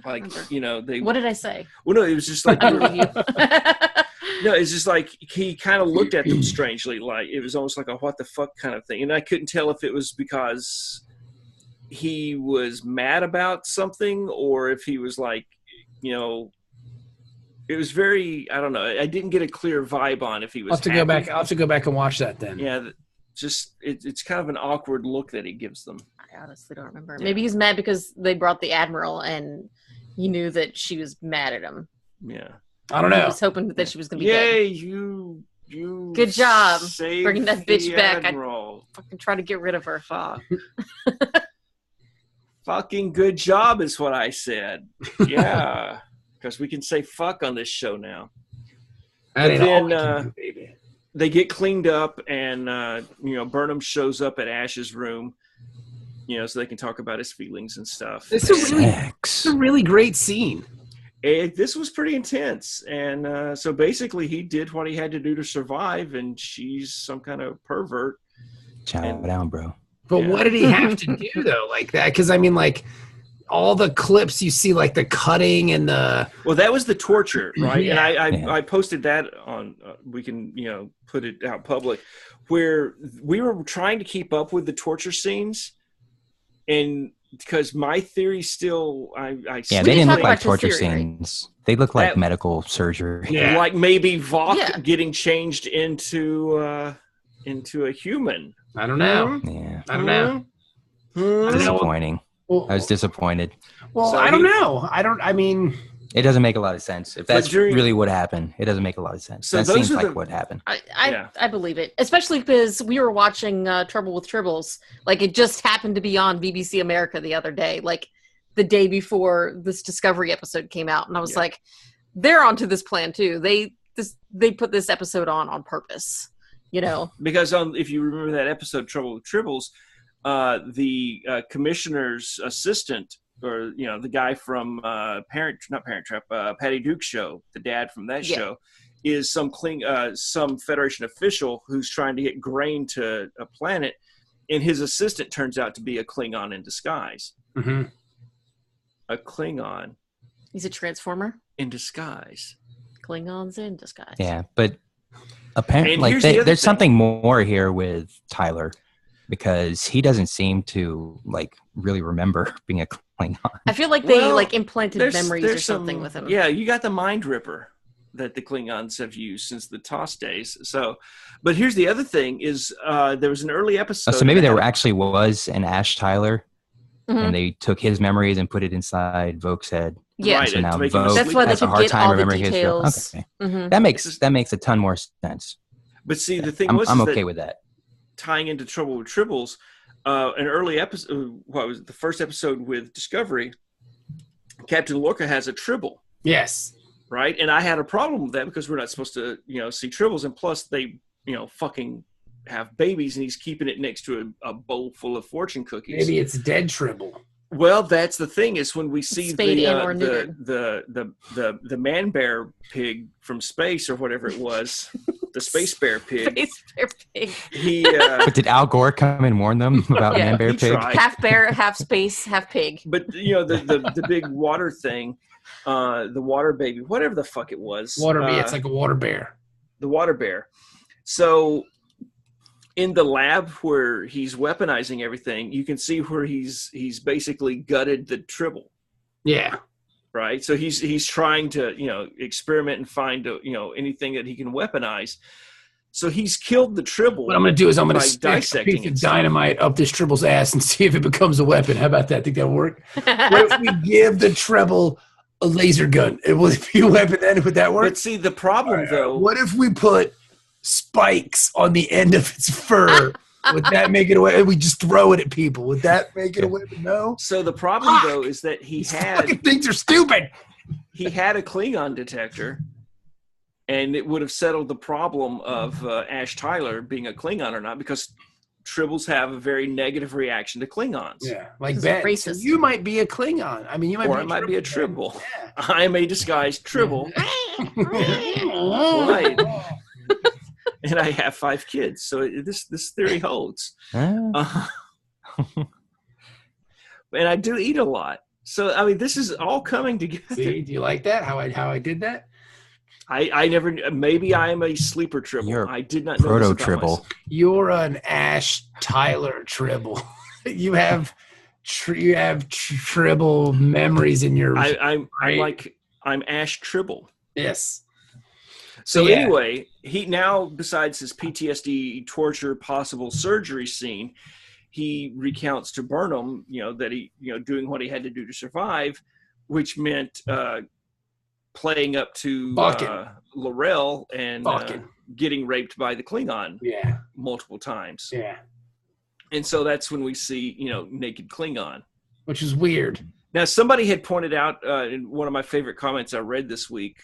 They. What did I say? Well, no, it was just like I believe you. no, it's just like he kind of looked at them strangely, like it was almost like a what the fuck kind of thing, and I couldn't tell if it was because he was mad about something or if he was like, it was very, I don't know. I didn't get a clear vibe on if he was. I'll have to go back and watch that then. Yeah, just it's kind of an awkward look that he gives them. I honestly don't remember. Maybe he's mad because they brought the Admiral and he knew that she was mad at him. Yeah, I don't know. He was hoping that she was going to be dead. You Good job bringing that bitch back. Admiral. I fucking try to get rid of her. Fuck. Fucking good job is what I said. Yeah, because we can say fuck on this show now. And then they get cleaned up, and Burnham shows up at Ash's room, so they can talk about his feelings and stuff. It's a really great scene. This was pretty intense, and so basically he did what he had to do to survive, and she's some kind of pervert. Chow down, bro. But what did he have to do though, like that? Because I mean, like all the clips you see, like the cutting and the. Well, that was the torture, right? Yeah. And I posted that on. We can put it out public, where we were trying to keep up with the torture scenes, and because my theory still, they didn't look like torture scenes. They look like medical surgery. Yeah. Like maybe Vok getting changed into a human. I don't know. Yeah. I don't know. Disappointing. Well, I was disappointed. Well, So I don't know. I mean, It doesn't make a lot of sense. If that's really what happened, it doesn't make a lot of sense. So that those seems are like the- what happened. I believe it, especially because we were watching Trouble with Tribbles. Like it just happened to be on BBC America the other day, like the day before this Discovery episode came out, and I was like, they're onto this plan too. They put this episode on purpose, Because if you remember that episode, Trouble with Tribbles, the commissioner's assistant, or the guy from Parent Trap, Patty Duke's show, the dad from that show, is some Federation official who's trying to get grain to a planet, and his assistant turns out to be a Klingon in disguise. mm-hmm. A Klingon He's a transformer. in disguise. Klingons in disguise. Yeah, but apparently, here's the other there's thing. something more here with Tyler, because he doesn't seem to really remember being a Klingon. I feel like they Well, implanted memories or something with him. Yeah, you got the Mind Ripper that the Klingons have used since the TOS days. So, but here's the other thing: is there was an early episode. So maybe that there had- actually was an Ash Tyler, and they took his memories and put it inside Voke's head. Yeah. Right, So to now make him Vogue That's why they has a could hard get time all the remembering his real. details. Okay. Mhm. That makes a ton more sense. But see, the thing I'm was, okay with that. tying into Trouble with Tribbles, an early episode, what was it, the first episode with Discovery, Captain Lorca has a Tribble, Yes. right? And I had a problem with that because we're not supposed to, see Tribbles, and plus they, fucking have babies, and he's keeping it next to a bowl full of fortune cookies. Maybe it's dead Tribble. Well, that's the thing, is when we see Spayed and or the man bear pig from space, or whatever it was, the space bear pig. Space bear pig. He But did Al Gore come and warn them about Yeah, Man Bear he Pig? tried. Half bear, half space, half pig. But the big water thing, the water baby, whatever the fuck it was, Water bear. It's like a water bear. the water bear. So in the lab where he's weaponizing everything, you can see where he's basically gutted the Tribble, Yeah. right? So he's trying to experiment and find anything that he can weaponize. So he's killed the Tribble. What I'm going to do is I'm going by to stick a dissecting piece of it. dynamite up this Tribble's ass and see if it becomes a weapon. How about that? Think that'll work? What if we give the Tribble a laser gun? It will be a weapon then? Would that work? But see, the problem though. What if we put spikes on the end of its fur? Would that make it a weapon? We just throw it at people. Would that make it a weapon? No. So the problem Fuck! though is that he These fucking had things are stupid. a Klingon detector, and it would have settled the problem of Ash Tyler being a Klingon or not, because tribbles have a very negative reaction to Klingons. Yeah, like This is Ben. racist. So you might be a Klingon. I mean, you might Or be I might be a tribble. Yeah. I'm a disguised tribble. Right. And I have 5 kids, so this theory holds. And I do eat a lot, so I mean, this is all coming together. See, do you like that? How I did that? I never. Maybe I am a sleeper tribble. You're I did not know this Proto about tribble. myself. You're an Ash Tyler tribble. you have tribble memories in your. I'm Right. I'm Ash Tribble. Yes. So Yeah. anyway, he now, besides his PTSD torture possible surgery scene, he recounts to Burnham, that he, doing what he had to do to survive, which meant playing up to Laurel and getting raped by the Klingon multiple times. Yeah. And so that's when we see, naked Klingon. Which is weird. Now, somebody had pointed out in one of my favorite comments I read this week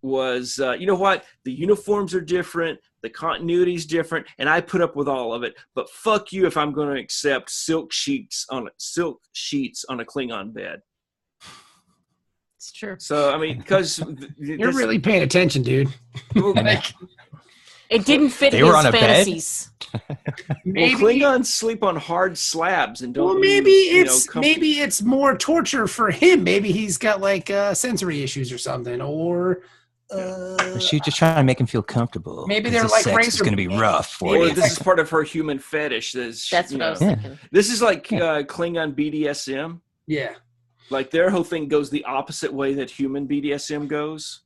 was, you know what? The uniforms are different. The continuity is different. And I put up with all of it. But fuck you if I'm going to accept silk sheets on a Klingon bed. It's true. So, I mean, because... You're really paying attention, dude. It didn't fit They his were on a bed? fantasies. Maybe, Klingons sleep on hard slabs and don't. well, maybe use, it's more torture for him. Maybe he's got like sensory issues or something, or She's just trying to make him feel comfortable. Maybe 'cause they're the like sex is razor- going to be rough for Or you. this is part of her human fetish. That's what I was Yeah. thinking. This is like Klingon BDSM. yeah. Like their whole thing goes the opposite way that human BDSM goes.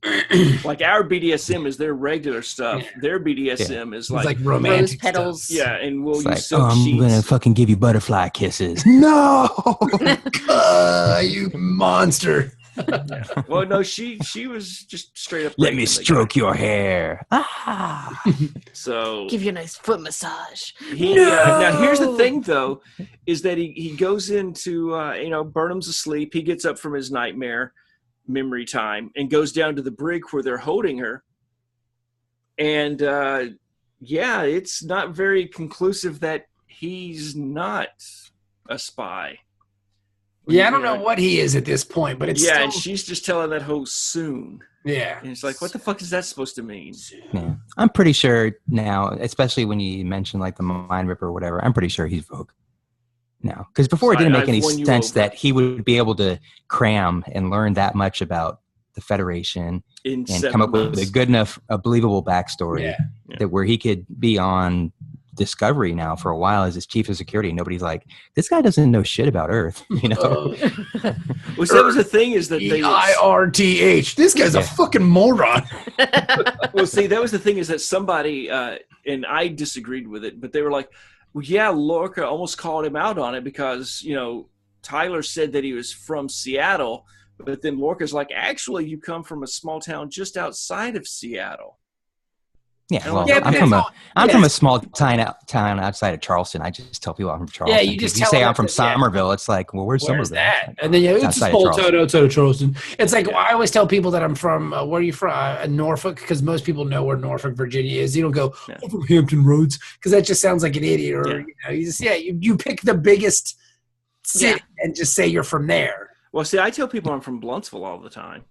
Like our BDSM is their regular stuff. Yeah. Their BDSM is It's like, like romantic Rose stuff. petals. yeah, and we'll It's use like, silk I'm sheets. going to fucking give you butterfly kisses. No! You monster. Well, no, she was just straight up. Let me raping the guy. stroke your hair. Ah! So Give you a nice foot massage. he now here's the thing though, is that he goes into Burnham's asleep. He gets up from his nightmare memory time and goes down to the brig where they're holding her. And it's not very conclusive that he's not a spy. Yeah, I don't know what he is at this point, but it's and still, she's just telling that whole soon. yeah. And it's like, what the fuck is that supposed to mean? Yeah. I'm pretty sure now, especially when you mention like the Mind Ripper or whatever, I'm pretty sure he's Vogue now. Because before it didn't make I've any won you sense over. that he would be able to cram and learn that much about the Federation In and 7 come up months. with a good enough, a believable backstory Yeah. that where he could be on Discovery now for a while as his chief of security. Nobody's like, this guy doesn't know shit about Earth. You know? Well, so that was the thing is that they EIRTH. This guy's a fucking moron. well, see, that was the thing is that somebody, and I disagreed with it, but they were like, well, yeah, Lorca almost called him out on it because, Tyler said that he was from Seattle, but then Lorca's like, actually, you come from a small town just outside of Seattle. Yeah, well, Yeah, but I'm from a small town outside of Charleston. I just tell people I'm from Charleston. you just If you tell say them I'm from that, yeah. Somerville, it's like, well, where's Where's Somerville? that? And then it's a outside of small Charleston. town outside of Charleston. It's like I always tell people that I'm from. Where are you from? Norfolk, because most people know where Norfolk, Virginia is. You don't go I'm from Hampton Roads because that just sounds like an idiot. Or you just you pick the biggest city and just say you're from there. Well, see, I tell people I'm from Bluntsville all the time.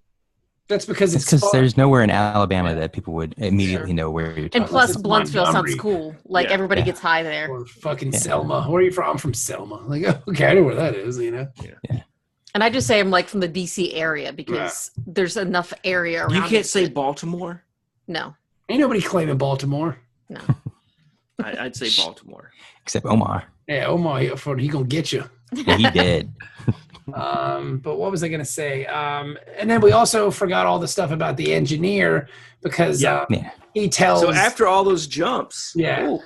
That's because It's it's because fun. there's nowhere in Alabama that people would immediately know where you're talking And plus, It's Bluntsville sounds Montgomery. cool. Like everybody gets high there. Or fucking Selma. Where are you from? I'm from Selma. Like, okay, I know where that is, And I just say I'm like from the DC area because there's enough area around. You can't it say that- Baltimore. no. Ain't nobody claiming Baltimore. No. I'd say Baltimore. Except Omar. Yeah, Omar, he gonna get you. Yeah, he did. But what was I gonna say? And then we also forgot all the stuff about the engineer because Yeah. he tells. So after all those jumps, Yeah.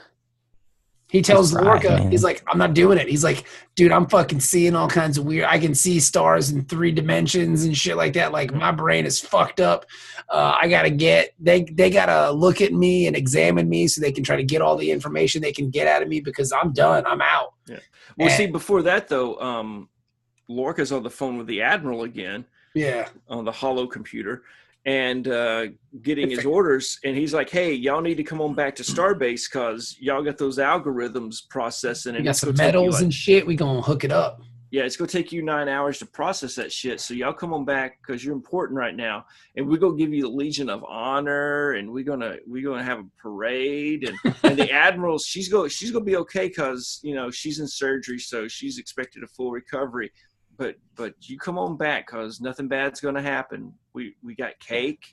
He tells That's right, Lorca, man. he's like, I'm not doing it. He's like, dude, I'm fucking seeing all kinds of weird. I can see stars in 3 dimensions and shit like that. Like my brain is fucked up. I gotta they gotta look at me and examine me so they can try to get all the information they can get out of me because I'm done. I'm out. Yeah. Well, see, before that though, Lorca's on the phone with the Admiral again Yeah. on the holo computer, and getting his orders. And he's like, hey, y'all need to come on back to Starbase because y'all got those algorithms processing. And We got some metals and shit. We gonna hook it up. Yeah, it's going to take you 9 hours to process that shit. So y'all come on back because you're important right now. And we're going to give you the Legion of Honor, and we're gonna have a parade. And the Admiral, she's going to be okay because, you know, she's in surgery, so she's expected a full recovery. But you come on back because nothing bad's going to happen. We got cake.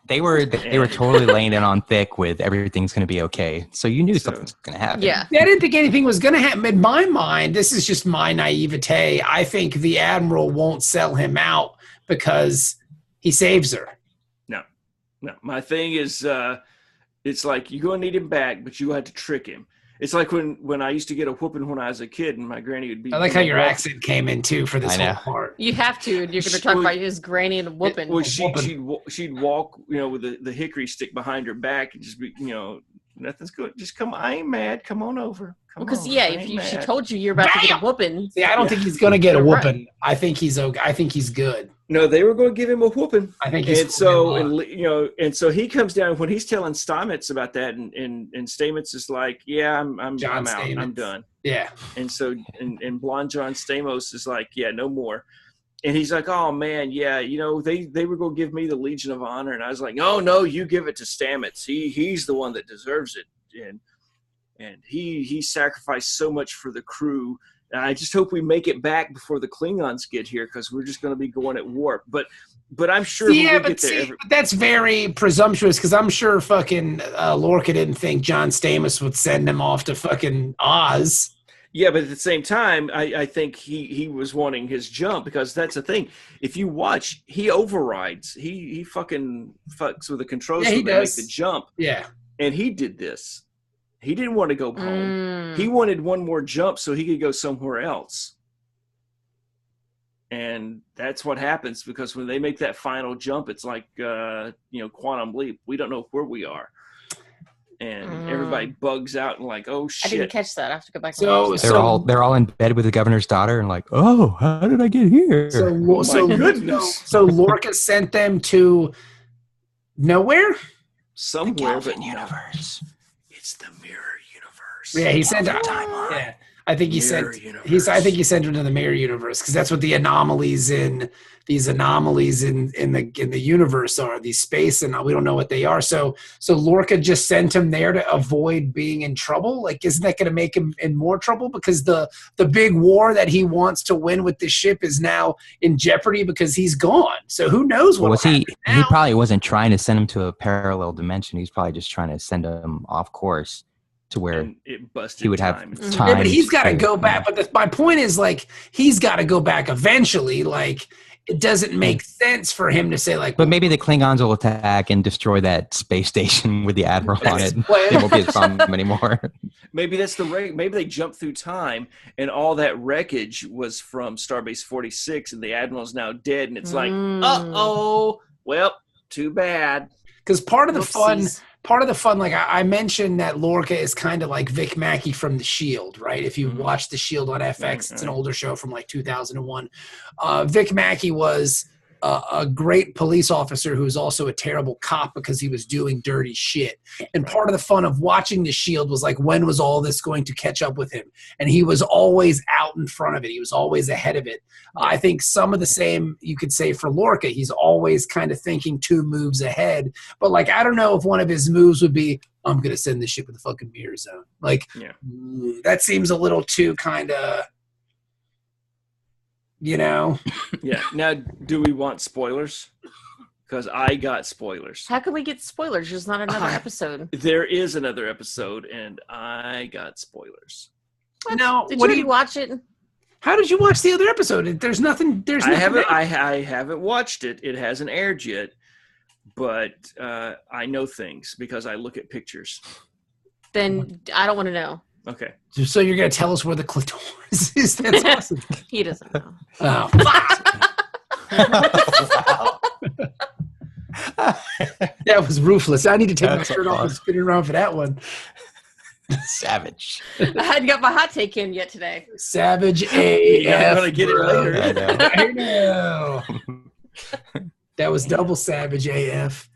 They were totally laying it on thick with everything's going to be okay. So you knew something's going to happen. Yeah. I didn't think anything was going to happen. In my mind, this is just my naivete. I think the Admiral won't sell him out because he saves her. No. My thing is, it's like you're going to need him back, but you had to trick him. It's like when I used to get a whooping when I was a kid, and my granny would be. I like how your accent came in too for this whole part. You have to. And you're going to talk about his granny and a whooping. Well, she'd walk, you know, with the hickory stick behind her back, and just be, you know, nothing's good. Just come. I ain't mad. Come on over. Because if she told you you're about to get a whooping. See, I don't think he's going to get a whooping. I think he's okay. I think he's good. No, they were going to give him a whooping. I think he's. And so he comes down when he's telling Stamets about that, and Stamets is like, "Yeah, I'm out. Stamets. I'm done." Yeah. And so and Blonde John Stamos is like, "Yeah, no more." And he's like, "Oh man, yeah, you know, they were going to give me the Legion of Honor," and I was like, "Oh no, you give it to Stamets. He's the one that deserves it." And he sacrificed so much for the crew. And I just hope we make it back before the Klingons get here because we're just going to be going at warp. But I'm sure that's very presumptuous because I'm sure fucking Lorca didn't think John Stamos would send him off to fucking Oz. Yeah, but at the same time, I think he was wanting his jump because that's the thing. If you watch, he overrides. He fucking fucks with the controls to make the jump. Yeah. And he did this. He didn't want to go home. He wanted one more jump so he could go somewhere else. And that's what happens because when they make that final jump, it's like, quantum leap. We don't know where we are. And everybody bugs out and like, oh shit. I didn't catch that. I have to go back. They're all in bed with the governor's daughter and like, oh, how did I get here? So Lorca sent them to nowhere? Somewhere, but universe. It's the mirror universe. Yeah, he sent timeline. Yeah, I think he sent. I think he sent her to the mirror universe because that's what the anomalies in the universe are. These space and we don't know what they are. So Lorca just sent him there to avoid being in trouble. Like, isn't that going to make him in more trouble because the big war that he wants to win with this ship is now in jeopardy because he's gone. So who knows what was he? He probably wasn't trying to send him to a parallel dimension. He's probably just trying to send him off course to where he would have time. Yeah, but he's got to go back. But my point is, like, he's got to go back eventually. Like, it doesn't make sense for him to say, like... But maybe the Klingons will attack and destroy that space station with the Admiral on it. It won't be a problem anymore. Maybe that's the rate. Maybe they jumped through time and all that wreckage was from Starbase 46 and the Admiral's now dead. And it's like, uh-oh, well, too bad. Because part of the fun, like I mentioned that Lorca is kind of like Vic Mackey from The Shield, right? If you watch The Shield on FX, it's an older show from like 2001. Vic Mackey was a great police officer who's also a terrible cop because he was doing dirty shit. And part of the fun of watching The Shield was like, when was all this going to catch up with him? And he was always out in front of it. He was always ahead of it. I think some of the same you could say for Lorca. He's always kind of thinking 2 moves ahead. But like, I don't know if one of his moves would be, I'm going to send this ship with the fucking mirror zone. Like, that seems a little too kind of... You know? Yeah. Now, do we want spoilers? Because I got spoilers. How can we get spoilers? There's not another episode. There is another episode, and I got spoilers. What? No. Did you watch it? How did you watch the other episode? There's nothing. I haven't watched it. It hasn't aired yet, but I know things because I look at pictures. Then I don't want to know. Okay. So you're going to tell us where the clitoris is? That's awesome. He doesn't know. Oh, wow. That was ruthless. I need to take my shirt off and spin it around for that one. Savage. I hadn't got my hot take in yet today. Savage AF. You're going to get it later. I know. That was double savage AF.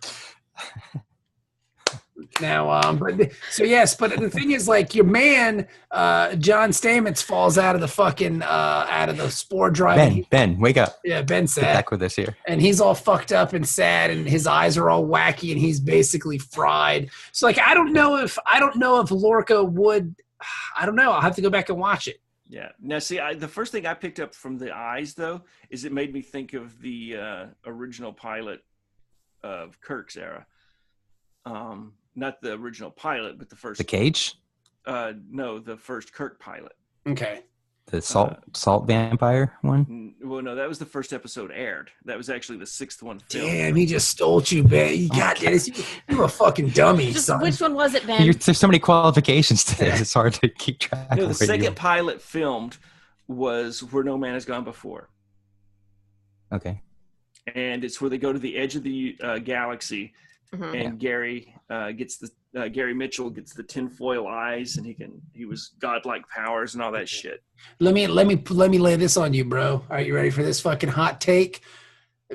Now, but the thing is, like, your man, John Stamets falls out of the fucking out of the spore drive. Ben, wake up. Yeah, Ben's sad. Get back with us here. And he's all fucked up and sad, and his eyes are all wacky, and he's basically fried. So, like, I don't know if Lorca would. I don't know. I'll have to go back and watch it. Yeah. Now, see, the first thing I picked up from the eyes, though, is it made me think of the original pilot of Kirk's era. Not the original pilot, but the first. The Cage? No, the first Kirk pilot. Okay. The salt vampire one? Well, no, that was the first episode aired. That was actually the 6th one filmed. Damn, he just stole you, Ben. You got this. You're a fucking dummy, son. Which one was it, Ben? There's so many qualifications to this. It's hard to keep track. No, the second pilot filmed was Where No Man Has Gone Before. Okay. And it's where they go to the edge of the galaxy. Mhm. And Gary Gary Mitchell gets the tinfoil eyes, and he was godlike powers and all that shit. Let me lay this on you, bro. Are you ready for this fucking hot take?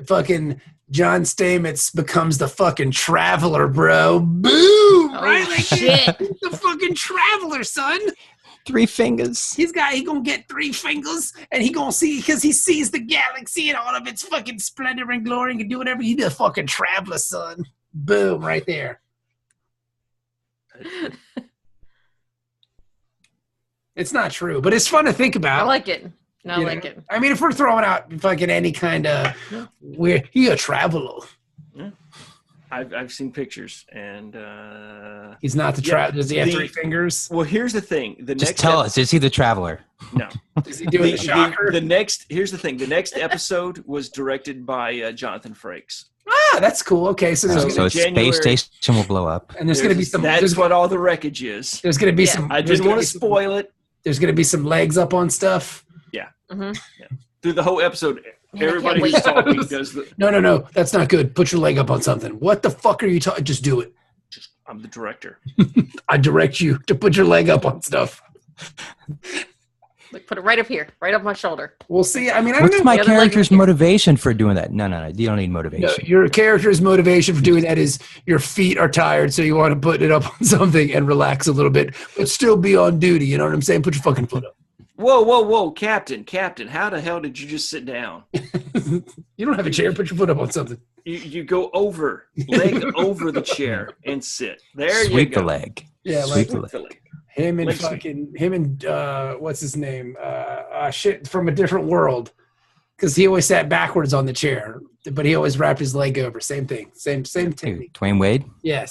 Fucking John Stamets becomes the fucking Traveler, bro. Boom! Oh, right? Like, shit. the fucking Traveler, son. 3 fingers. He gonna get 3 fingers, and he gonna see, because he sees the galaxy and all of its fucking splendor and glory, and can do whatever. He the fucking Traveler, son. Boom! Right there. It's not true, but it's fun to think about. I like it. I like it. I mean, if we're throwing out fucking any kind of weird, he a traveler. Yeah. I've seen pictures, and he's not the traveler. Does he have 3 fingers? Well, here's the thing. Just tell us, is he the Traveler? No. Is he doing the shocker? Here's the thing. The next episode was directed by Jonathan Frakes. Ah, that's cool. Okay, so there's So space station will blow up, and there's going to be some. That's what all the wreckage is. There's going to be some. I didn't want to spoil it. There's going to be some legs up on stuff. Yeah. Mm-hmm. Yeah. Through the whole episode, Man, everybody who's talking does the. No, that's not good. Put your leg up on something. What the fuck are you talking? Just do it. I'm the director. I direct you to put your leg up on stuff. Like, put it right up here, right up my shoulder. We'll see. I mean, I don't what's know. my The other leg character's here. motivation for doing that? No. You don't need motivation. No, your character's motivation for doing that is your feet are tired, so you want to put it up on something and relax a little bit, but still be on duty. You know what I'm saying? Put your fucking foot up. Whoa, Captain, how the hell did you just sit down? You don't have a chair. Put your foot up on something. You go leg over the chair and sit. There you go. Sweep the leg. Yeah, Sweep like the leg. him and what's his name? Shit from a different world. Because he always sat backwards on the chair, but he always wrapped his leg over. Same thing. Same technique. Dwayne Wade? Yeah,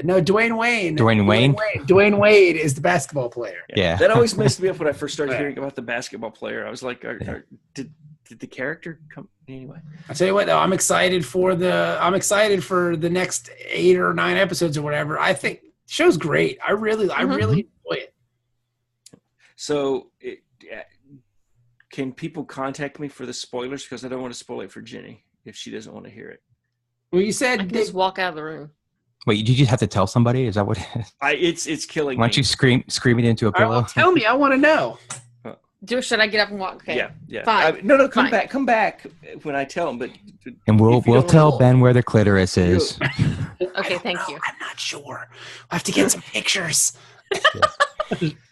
no, Dwayne Wayne. Dwayne Wade is the basketball player. Yeah. That always messed me up when I first started hearing about the basketball player. I was like, did the character come anyway? I'll tell you what, though, I'm excited for the next 8 or 9 episodes or whatever. I think the show's great. I really enjoy it. So, can people contact me for the spoilers? Because I don't want to spoil it for Jenny if she doesn't want to hear it. Well, you I said can just walk out of the room. Wait, did you have to tell somebody? Is that what it is? It's killing me. Why don't you scream it into a all right, pillow? well, tell me. I want to know. Should I get up and walk? Okay. Yeah. Fine. No, Fine. come back when I tell him. But And we'll if you don't tell know- Ben where the clitoris is. Okay, thank you. I'm not sure. I have to get some pictures.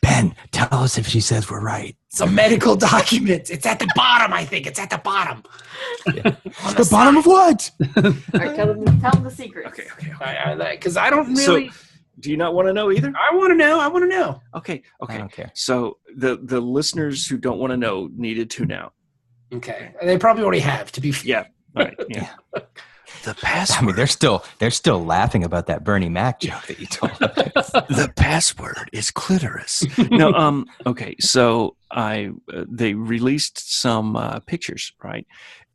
Ben, tell us if she says we're right. Some medical documents. It's at the bottom, I think. It's at the bottom. On The bottom of what? All right, tell them the secret. Okay. Because I don't really. So, do you not want to know either? I want to know. Okay. I don't care. So the listeners who don't want to know need to tune out. Okay. They probably already have, to be fair. Yeah. All right. Yeah. The password. I mean, they're still laughing about that Bernie Mac joke that you told us. The password is clitoris. No. Okay. So they released some pictures, right?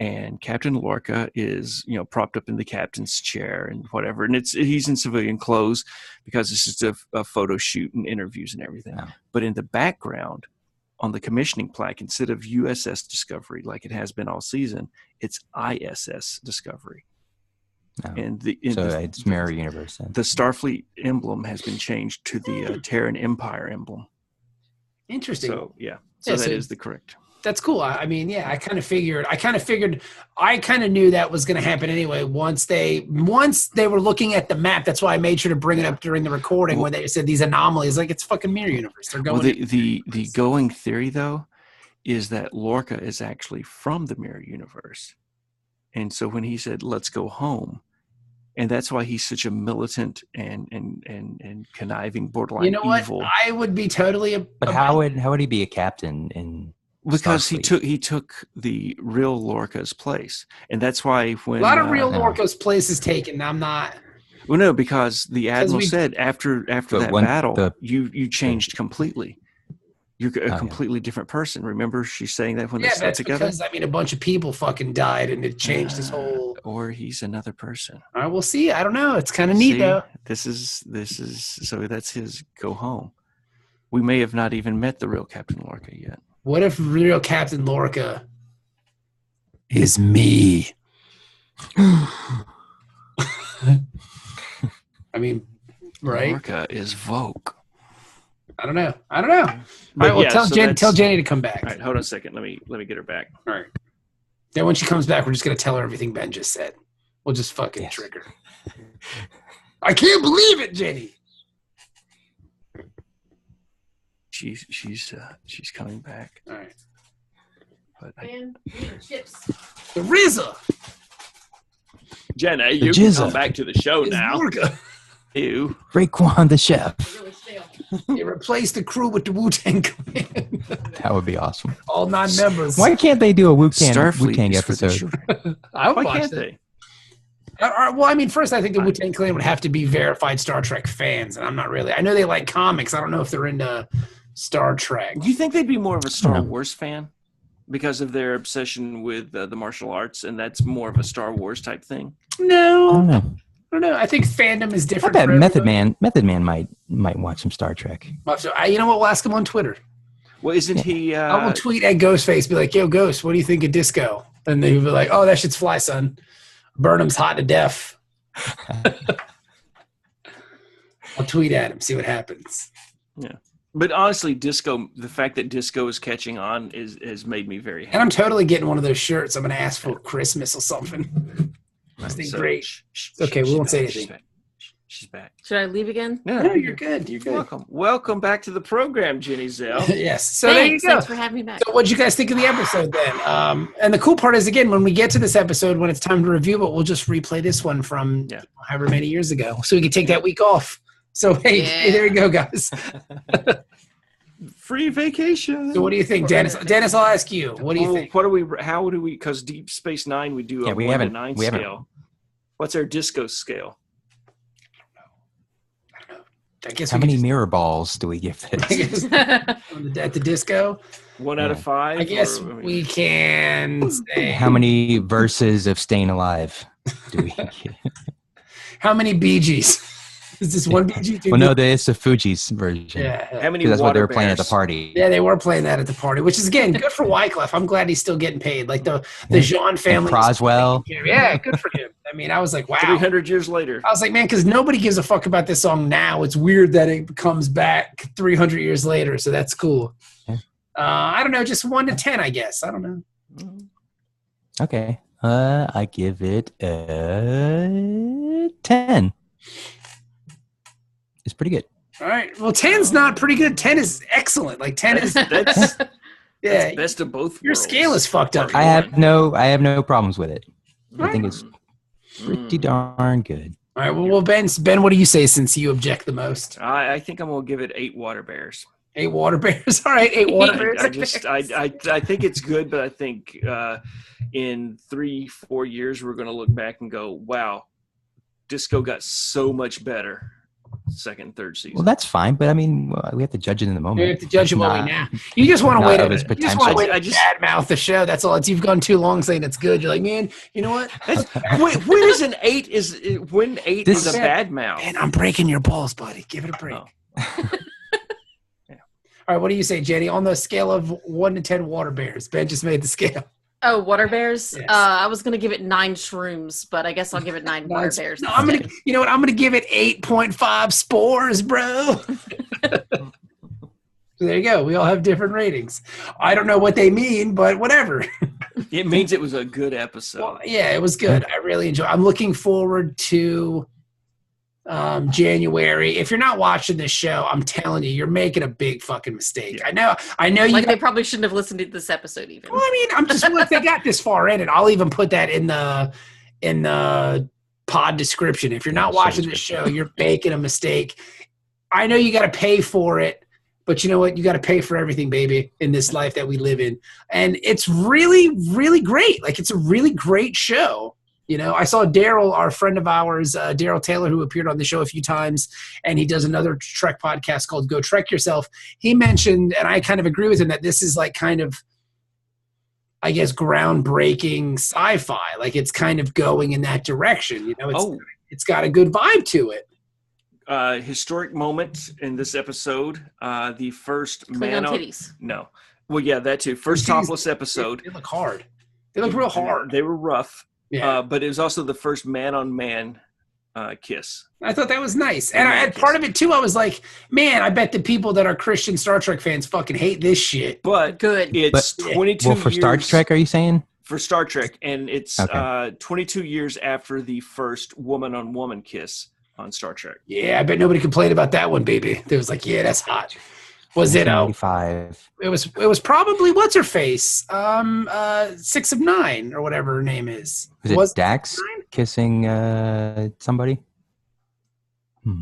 And Captain Lorca is, propped up in the captain's chair and whatever, and he's in civilian clothes because it's just a photo shoot and interviews and everything. Yeah. But in the background, on the commissioning plaque, instead of USS Discovery like it has been all season, it's ISS Discovery. No. And It's Mirror Universe. Then. the Starfleet emblem has been changed to the Terran Empire emblem. Interesting. So, yeah. Yeah, So so that is the correct. that's cool. I mean, yeah, I kind of figured. I kind of knew that was going to happen anyway. Once they were looking at the map, that's why I made sure to bring it up during the recording when they said these anomalies. Like, it's fucking mirror universe. They're going. Well, the going theory though is that Lorca is actually from the mirror universe, and so when he said "let's go home," and that's why he's such a militant and conniving, borderline You know what? evil. I would be totally. But how would he be a captain in? Because Starfleet? he took the real Lorca's place, and that's why when A lot of real no. Lorca's place is taken. I'm not. well, no, because the admiral we- said after But that when battle, you changed completely. You're a yeah. completely different person. Remember, she's saying that when they Yeah, slept that's together. because a bunch of people fucking died, and it changed his whole. Or he's another person. All right, we'll see. I don't know. It's kind of neat See, though. this is so that's his go home. We may have not even met the real Captain Lorca yet. What if real Captain Lorca is me? I mean, right? Lorca is Vogue. I don't know. All right, But well, yeah, tell so Jenny, that's- tell Jenny to come back. All right, hold on a second. Let me get her back. All right. Then when she comes back, we're just gonna tell her everything Ben just said. We'll just fucking Yes. trick her. I can't believe it, Jenny. She's coming back. All right. But Man, chips. The RZA Jenna, you can jizza. come back to the show is now. Lorca. Ew. Raekwon the chef. Really stale. They replaced the crew with the Wu-Tang Clan. That would be awesome. All 9 members. Why can't they do a Wu-Tang Starfleet is for the episode? children. I would Why watch can't that. they? Well, I mean, first, I think the Wu-Tang Clan would have to be verified Star Trek fans, and I'm not really. I know they like comics. I don't know if they're into Star Trek. Do you think they'd be more of a Star No. Wars fan because of their obsession with the martial arts, and that's more of a Star Wars type thing? I don't No, know. I don't know. I think fandom is I different. bet for Method everybody. Man might watch some Star Trek. So, you know what? We'll ask him on Twitter. Well, isn't he? I will tweet at Ghostface, be like, "Yo, Ghost, what do you think of disco?" And they'll be like, "Oh, that shit's fly, son. Burnham's hot to death." I'll tweet at him, see what happens. But honestly, disco. The fact that disco is catching on has made me very And happy. I'm totally getting one of those shirts. I'm gonna ask for Christmas or something. Right, It's so great. she's Okay, we she's won't say back, anything. She's back. Should I leave again? No, you're good. You're good. Welcome. Welcome back to the program, Jenny Zell. Yes. So Thanks. there you go. Thanks for having me back. So what'd you guys think of the episode then? And the cool part is, again, when we get to this episode, when it's time to review it, we'll just replay this one from however many years ago. So we can take that week off. So, hey, there you go, guys. Free vacation. So what do you think, Dennis? Dennis, I'll ask you. What do you think? What do we? How do we? Because Deep Space Nine, we do a 1 to 9 scale. What's our disco scale? I guess How we could many just- mirror balls do we give I this? guess at the disco, 1 out of 5. I guess or- we can say How many verses of Staying Alive do we give? how many Bee Gees? Is this one Bee Gee? Two Well, no, Bee- it's the Fuji's version. yeah. How many? 'Cause that's what they water were playing at the bears? party. Yeah, they were playing that at the party, which is again good for Wyclef. I'm glad he's still getting paid. Like the Jean family. And Croswell. Yeah, good for him. I mean, I was like, wow. 300 years later. I was like, man, because nobody gives a fuck about this song now. It's weird that it comes back 300 years later, so that's cool. Yeah. I don't know, just 1 to 10, I guess. I don't know. Okay. I give it a 10. It's pretty good. All right. Well, 10's not pretty good. 10 is excellent. Like 10 is That's yeah. best of both Your worlds. scale is fucked up. I have no problems with it. I think it's Mm. pretty darn good. All right. Well, Ben, what do you say since you object the most? I think I'm gonna give it 8 water bears. 8 water bears. All right, 8 water bears. I think it's good, but I think in 3-4 years we're gonna look back and go, wow, disco got so much better. Second and third season. Well, that's fine, but I mean, we have to judge it in the moment. You have to judge him Nah. while we now. You just want to Not wait. of its You just want to potential. wait. I I just- just badmouth the show. That's all. You've gone too long saying it's good. You're like, man, you know what? when is an 8 is when 8 This is a is- bad mouth? Man, I'm breaking your balls, buddy. Give it a break. Oh. All right, what do you say, Jenny? On the scale of 1 to 10 water bears, Ben just made the scale. Oh, water bears. Yes. I was gonna give it 9 shrooms, but I guess I'll give it 9 water bears. No, I'm gonna. instead. You know what? I'm gonna give it 8.5 spores, bro. So there you go. We all have different ratings. I don't know what they mean, but whatever. It means it was a good episode. Well, yeah, it was good. I really enjoyed. I'm looking forward to January. If you're not watching this show, I'm telling you, you're making a big fucking mistake. Yeah. I know you. Like they probably shouldn't have listened to this episode even. Well, I mean, I'm just if they got this far in it, I'll even put that in the pod description. If you're not watching this show, you're making a mistake. I know you got to pay for it, but you know what? You got to pay for everything, baby, in this life that we live in. And it's really, really great. Like, it's a really great show. You know, I saw Daryl, our friend of ours, Daryl Taylor, who appeared on the show a few times, and he does another Trek podcast called Go Trek Yourself. He mentioned, and I kind of agree with him, that this is like kind of, I guess, groundbreaking sci-fi. Like, it's kind of going in that direction. You know, it's got a good vibe to it. Historic moment in this episode. The first Klingon man on titties. No. Well, yeah, that too. First topless episode. They look hard. They look real hard. They were rough. Yeah. But it was also the first man-on-man kiss. I thought that was nice. And I had part of it, too. I was like, man, I bet the people that are Christian Star Trek fans fucking hate this shit. But Good. It's 22 years. For Star Trek, are you saying? For Star Trek. And it's Okay. 22 years after the first woman-on-woman kiss on Star Trek. Yeah, I bet nobody complained about that one, baby. They was like, yeah, that's hot. Was it? 95. It was probably what's her face, 6 of 9 or whatever her name is. Was it Dax kissing somebody?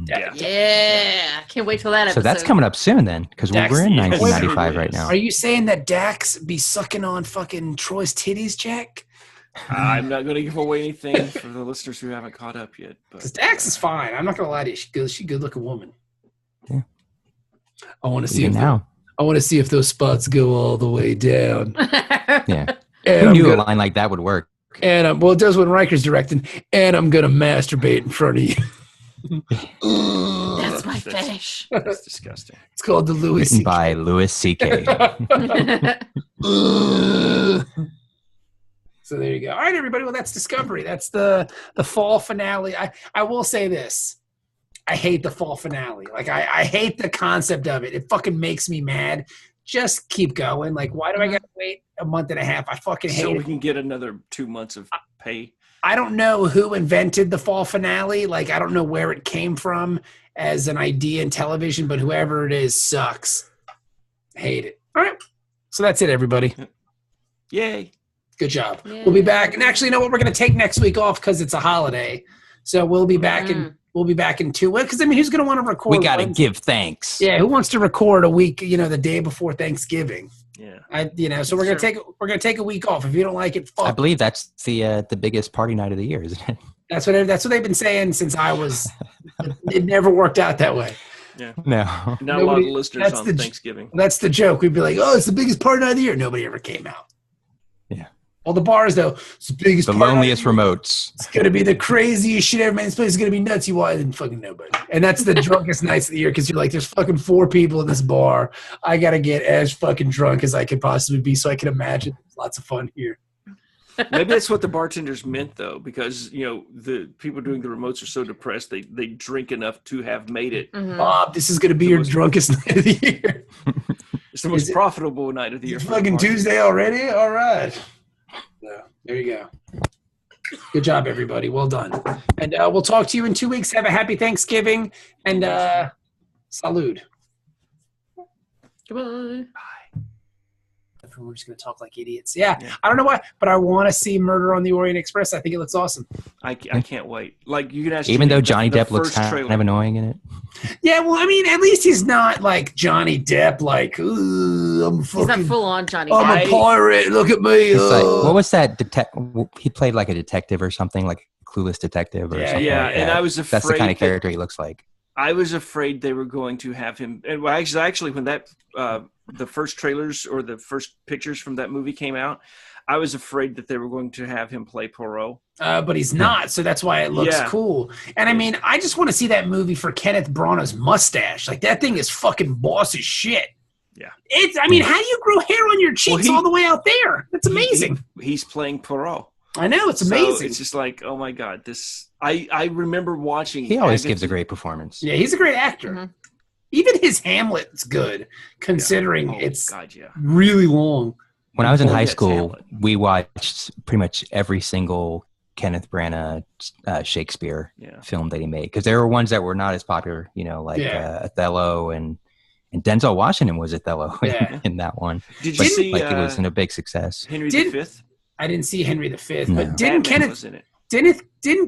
Yeah. Yeah. Can't wait till that episode. So that's coming up soon then, because we're Dax, in yeah. 1995 right now. Are you saying that Dax be sucking on fucking Troy's titties, Jack? I'm not going to give away anything for the listeners who haven't caught up yet. Because Dax is fine. I'm not gonna lie to you. She's a good looking woman. Yeah. I want to see Even now. I want to see if those spots go all the way down. Yeah. And Who I'm knew gonna- a line like that would work? And well, it does when Riker's directing. And I'm gonna masturbate in front of you. That's my fetish. That's disgusting. It's called the Louis Written C.K. by Louis C.K. So there you go. All right, everybody. Well, that's Discovery. That's the fall finale. I will say this. I hate the fall finale. Like, I hate the concept of it. It fucking makes me mad. Just keep going. Like, why do I gotta wait a month and a half? I fucking hate So it. we can get another 2 months of pay. I don't know who invented the fall finale. Like, I don't know where it came from as an idea in television, but whoever it is sucks. Hate it. All right. So that's it, everybody. Yay. Good job. Yeah. We'll be back. And actually, you know what? We're going to take next week off because it's a holiday. So we'll be back in 2 weeks. Because, I mean, who's going to want to record? We got to Wednesday? give thanks. Yeah, who wants to record a week, the day before Thanksgiving? Yeah. So we're going to take a week off. If you don't like it, fuck. I believe that's the biggest party night of the year, isn't it? That's what they've been saying since I was. It never worked out that way. Yeah. No. Not a lot of listeners that's on the- Thanksgiving. That's the joke. We'd be like, "Oh, it's the biggest party night of the year." Nobody ever came out. Yeah. All the bars though, it's the biggest. The party night loneliest of the year. remotes. It's gonna be the craziest shit ever. Man, this place is gonna be nuts. You want and fucking nobody. And that's the drunkest nights of the year because you're like, there's fucking 4 people in this bar. I gotta get as fucking drunk as I could possibly be, so I can imagine there's lots of fun here. Maybe that's what the bartenders meant, though, because the people doing the remotes are so depressed they drink enough to have made it. Mhm. Bob, this is gonna be your drunkest night of the year. It's the most profitable night of the year. It's for the fucking bartender. Tuesday already. All right. So, there you go. Good job, everybody. Well done. And we'll talk to you in 2 weeks. Have a happy Thanksgiving and salud. Goodbye. We're just going to talk like idiots. Yeah, I don't know why, but I want to see Murder on the Orient Express. I think it looks awesome. I can't wait. Like, you can ask Even Jimmy, though Johnny the Depp looks first kind trailer. of annoying in it. Yeah, well, I mean, at least he's not like Johnny Depp, like, "Ooh, I'm He's not fucking, full on Johnny. I'm Depp. a pirate. Look at me. It's like, what was that? He played like a detective or something, like a clueless detective or something. Yeah, like and that. I was afraid That's the kind of that- character he looks like. I was afraid they were going to have him. And well, actually, when that the first trailers or the first pictures from that movie came out, I was afraid that they were going to have him play Poirot. But he's not, so that's why it looks Yeah. cool. And I mean, I just want to see that movie for Kenneth Branagh's mustache. Like, that thing is fucking boss as shit. Yeah. I mean, how do you grow hair on your cheeks he- all the way out there? That's amazing. He's playing Poirot. I know, it's So amazing. it's just like, oh my god, this. I remember watching. He always Agatha- gives a great performance. Yeah, he's a great actor. Mhm. Even his Hamlet's good, considering it's God, yeah. really long. When I was in high Yes, school, Hamlet. we watched pretty much every single Kenneth Branagh Shakespeare Yeah. film that he made, because there were ones that were not as popular, like Yeah. Othello, and Denzel Washington was Othello Yeah. in that one. Did But you see it was a big success. Henry Did- V? I didn't see Henry V, No. but didn't Batman was in it.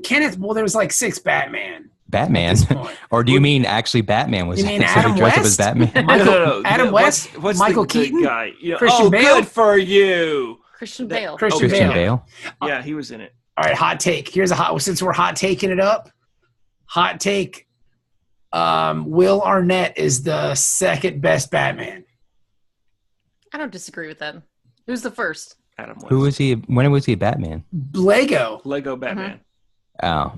Kenneth? Well, there was like 6 Batman. Batman, At this point. or do you mean actually Batman was? You mean in it, so Adam he dressed up as West? Batman? Michael- Adam What's West? Michael the Keaton? guy? Christian Bale? Good for you. Christian Bale. Christian Christian Bale. Bale. Yeah, he was in it. All right, hot take. Here's a hot. Since we're hot taking it up, hot take. Will Arnett is the second best Batman. I don't disagree with that. Who's the first? Adam West. Who was he? When was he Batman? Lego. Lego Batman. Oh,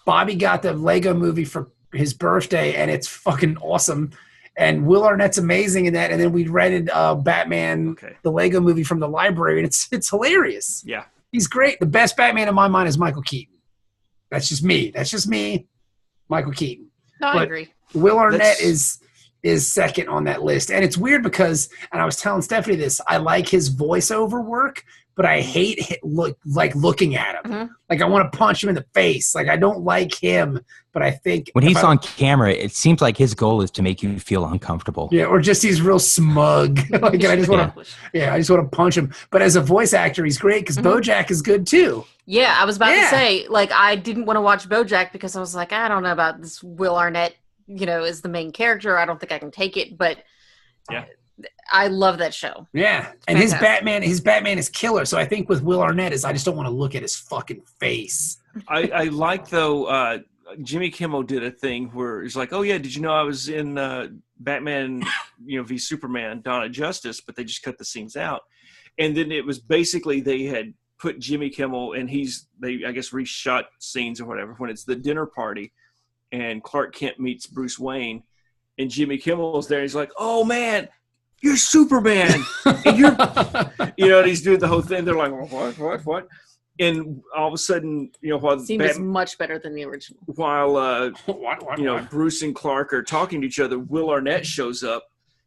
Bobby got the Lego movie for his birthday, and it's fucking awesome. And Will Arnett's amazing in that. And then we rented Batman, Okay. the Lego movie from the library, and it's hilarious. Yeah. He's great. The best Batman in my mind is Michael Keaton. That's just me. Michael Keaton. No, I But- agree. Will Arnett That's- is second on that list. And it's weird because, and I was telling Stephanie this, I like his voiceover work, but I hate looking at him. Mhm. Like I want to punch him in the face. Like I don't like him, but I think when if he's I- on camera, it seems like his goal is to make you feel uncomfortable. yeah, or just he's real smug. like and I just want to, I just want to punch him. But as a voice actor, he's great because Mhm. BoJack is good too. Yeah, I was about Yeah. to say, like, I didn't want to watch BoJack because I was like, I don't know about this Will Arnett, as the main character. I don't think I can take it, but Yeah. I love that show. Yeah, and his Fantastic. Batman is killer. So I think with Will Arnett is I just don't want to look at his fucking face. I like though. Jimmy Kimmel did a thing where he's like, "Oh yeah, did you know I was in Batman, v Superman, Dawn of Justice?" But they just cut the scenes out, and then it was basically they had put Jimmy Kimmel and they I guess reshot scenes or whatever when it's the dinner party, and Clark Kent meets Bruce Wayne, and Jimmy Kimmel's there. He's like, "Oh man, you're Superman," and you're and he's doing the whole thing. They're like, what? And all of a sudden, while Seems much better than the original. What? Bruce and Clark are talking to each other, Will Arnett shows up,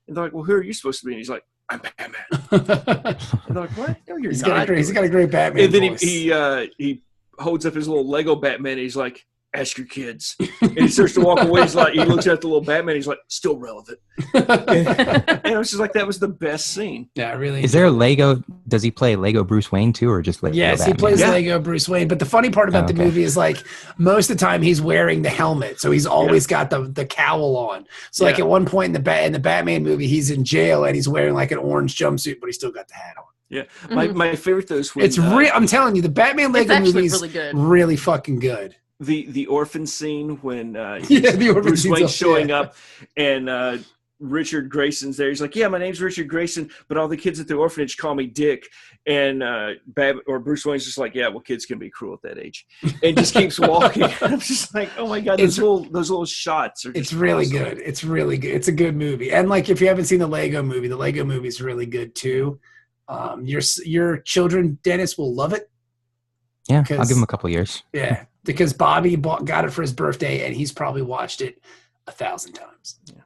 and they're like, "Well, who are you supposed to be?" And he's like, "I'm Batman." And they're like, "What? No, you're He's not." got a great Batman And then voice. he holds up his little Lego Batman. And he's like, "Ask your kids." And he starts to walk away. He's like, he looks at the little Batman. He's like, "Still relevant." And it was just like that was the best scene. Yeah, really. Is there a Lego? Does he play Lego Bruce Wayne too, or just Lego Yes, Batman? he plays Yeah. Lego Bruce Wayne. But the funny part about the Okay. movie is like most of the time he's wearing the helmet, so he's always got the cowl on. So like Yeah. at one point in the Batman movie, he's in jail and he's wearing like an orange jumpsuit, but he's still got the hat on. Yeah, Mhm. my favorite though is when It's real. I'm telling you, the Batman It's Lego actually movie is really good. really fucking good. the orphan scene when The orphan Bruce scene's Wayne's up, showing yeah. up and Richard Grayson's there. He's like, "Yeah, my name's Richard Grayson, but all the kids at the orphanage call me Dick." And Bruce Wayne's just like, "Yeah, well, kids can be cruel at that age," and just keeps walking. I'm just like, "Oh my god, those little shots are." Just It's really awesome. good. It's really good. It's a good movie. And like if you haven't seen the Lego movie is really good too. Your children, Dennis, will love it. Yeah, I'll Because- give him a couple years. Yeah, because Bobby got it for his birthday, and he's probably watched it 1,000 times. Yeah.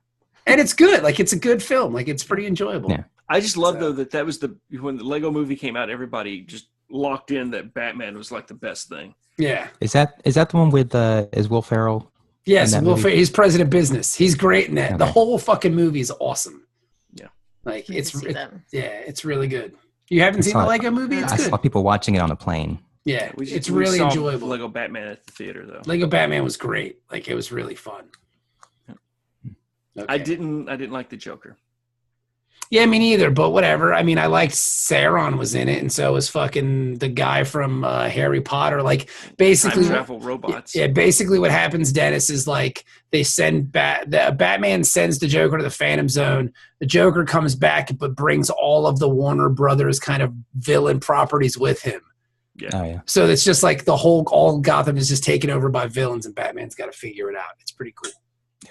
And it's good. Like it's a good film. Like it's pretty enjoyable. Yeah. I just love So- though that was when the Lego movie came out, everybody just locked in that Batman was like the best thing. Yeah. Is that the one with is Will Ferrell? Yes, In that movie? he's president of business. He's great in that. The Okay. whole fucking movie is awesome. Yeah. Like Need to see that. it's really good. You haven't I seen saw the it. Lego movie? It's I good. saw people watching it on a plane. Yeah, We it's really saw enjoyable. Lego Batman at the theater though. Lego Batman was great. Like it was really fun. Okay. I didn't like the Joker. Yeah, me neither, but whatever. I mean, I liked Sauron was in it, and so was fucking the guy from Harry Potter. Like, basically, Time travel robots. yeah, basically what happens, Dennis, is like they send Batman sends the Joker to the Phantom Zone. The Joker comes back, but brings all of the Warner Brothers kind of villain properties with him. Oh yeah. So it's just like all Gotham is just taken over by villains, and Batman's got to figure it out. It's pretty cool.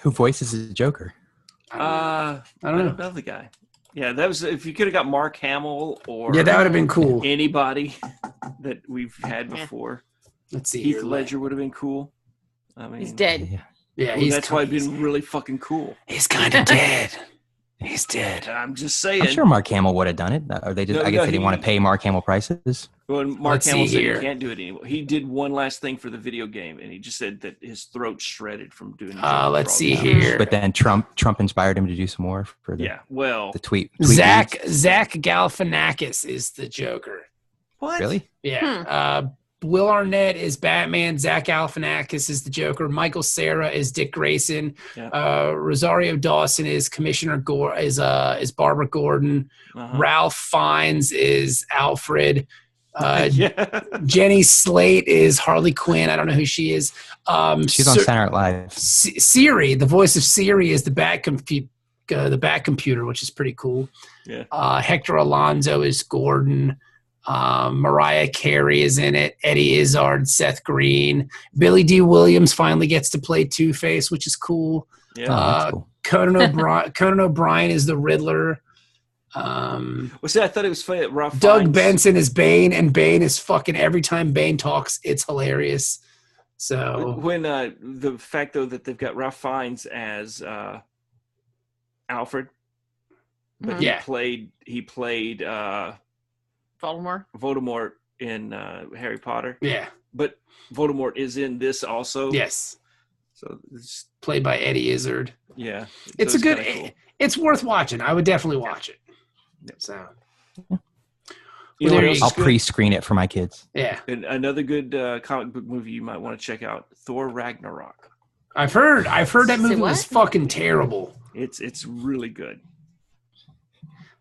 Who voices the Joker? I I don't know. the guy. Yeah, that was if you could have got Mark Hamill or Yeah, that would have been cool. anybody that we've had before. Let's see. Heath here. Ledger would have been cool. I mean, He's dead. Yeah. Yeah, Well, that's why it'd been really fucking cool. He's kind of dead. He's dead. I'm just saying. I'm sure Mark Hamill would have done it. Or they just, I guess they didn't want to pay Mark Hamill prices. Well, Mark Hamill said he can't do it anymore. He did one last thing for the video game, and he just said that his throat shredded from doing. Let's see here. But then Trump inspired him to do some more for the the tweet. Zach Galifianakis is the Joker. What? Really? Yeah. Will Arnett is Batman. Zach Galifianakis is the Joker. Michael Cera is Dick Grayson. Yeah. Rosario Dawson is Commissioner Gore. Is Barbara Gordon. Ralph Fiennes is Alfred. Jenny Slate is Harley Quinn. I don't know who she is. She's on Saturday Night Live. Siri, the voice of Siri, is the Bat Computer, which is pretty cool. Yeah. Hector Alonso is Gordon. Mariah Carey is in it. Eddie Izzard, Seth Green. Billy D. Williams finally gets to play Two-Face, which is cool. Yeah. Cool. Conan O'Brien is the Riddler. See, I thought it was funny. Ralph Doug Fiennes. Benson is Bane, and Bane is fucking every time Bane talks, it's hilarious. So when the fact though that they've got Ralph Fiennes as Alfred, but he played Voldemort in Harry Potter. Yeah, but Voldemort is in this also. Yes. So it's played by Eddie Izzard. Yeah, it's a good. Cool. It's worth watching. I would definitely watch it. So, I'll pre-screen it for my kids. Yeah. And another good comic book movie you might want to check out: Thor Ragnarok. I've heard that movie was fucking terrible. It's really good.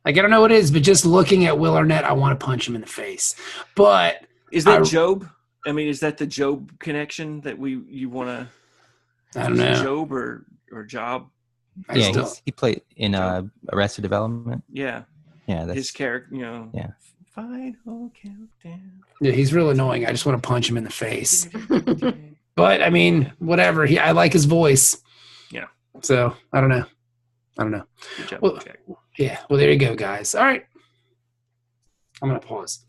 Like, I don't know what it is, but just looking at Will Arnett, I want to punch him in the face. But is that Job? I mean, is that the Job connection that you want to? I don't know. Job or Job? Yeah, he played in Arrested Development. Yeah. Yeah, that's his character. Yeah. Final countdown. Yeah, he's real annoying. I just want to punch him in the face. But I mean, whatever. I like his voice. Yeah. So I don't know. Good job, well, Jack. Yeah. Well, there you go, guys. All right. I'm gonna pause.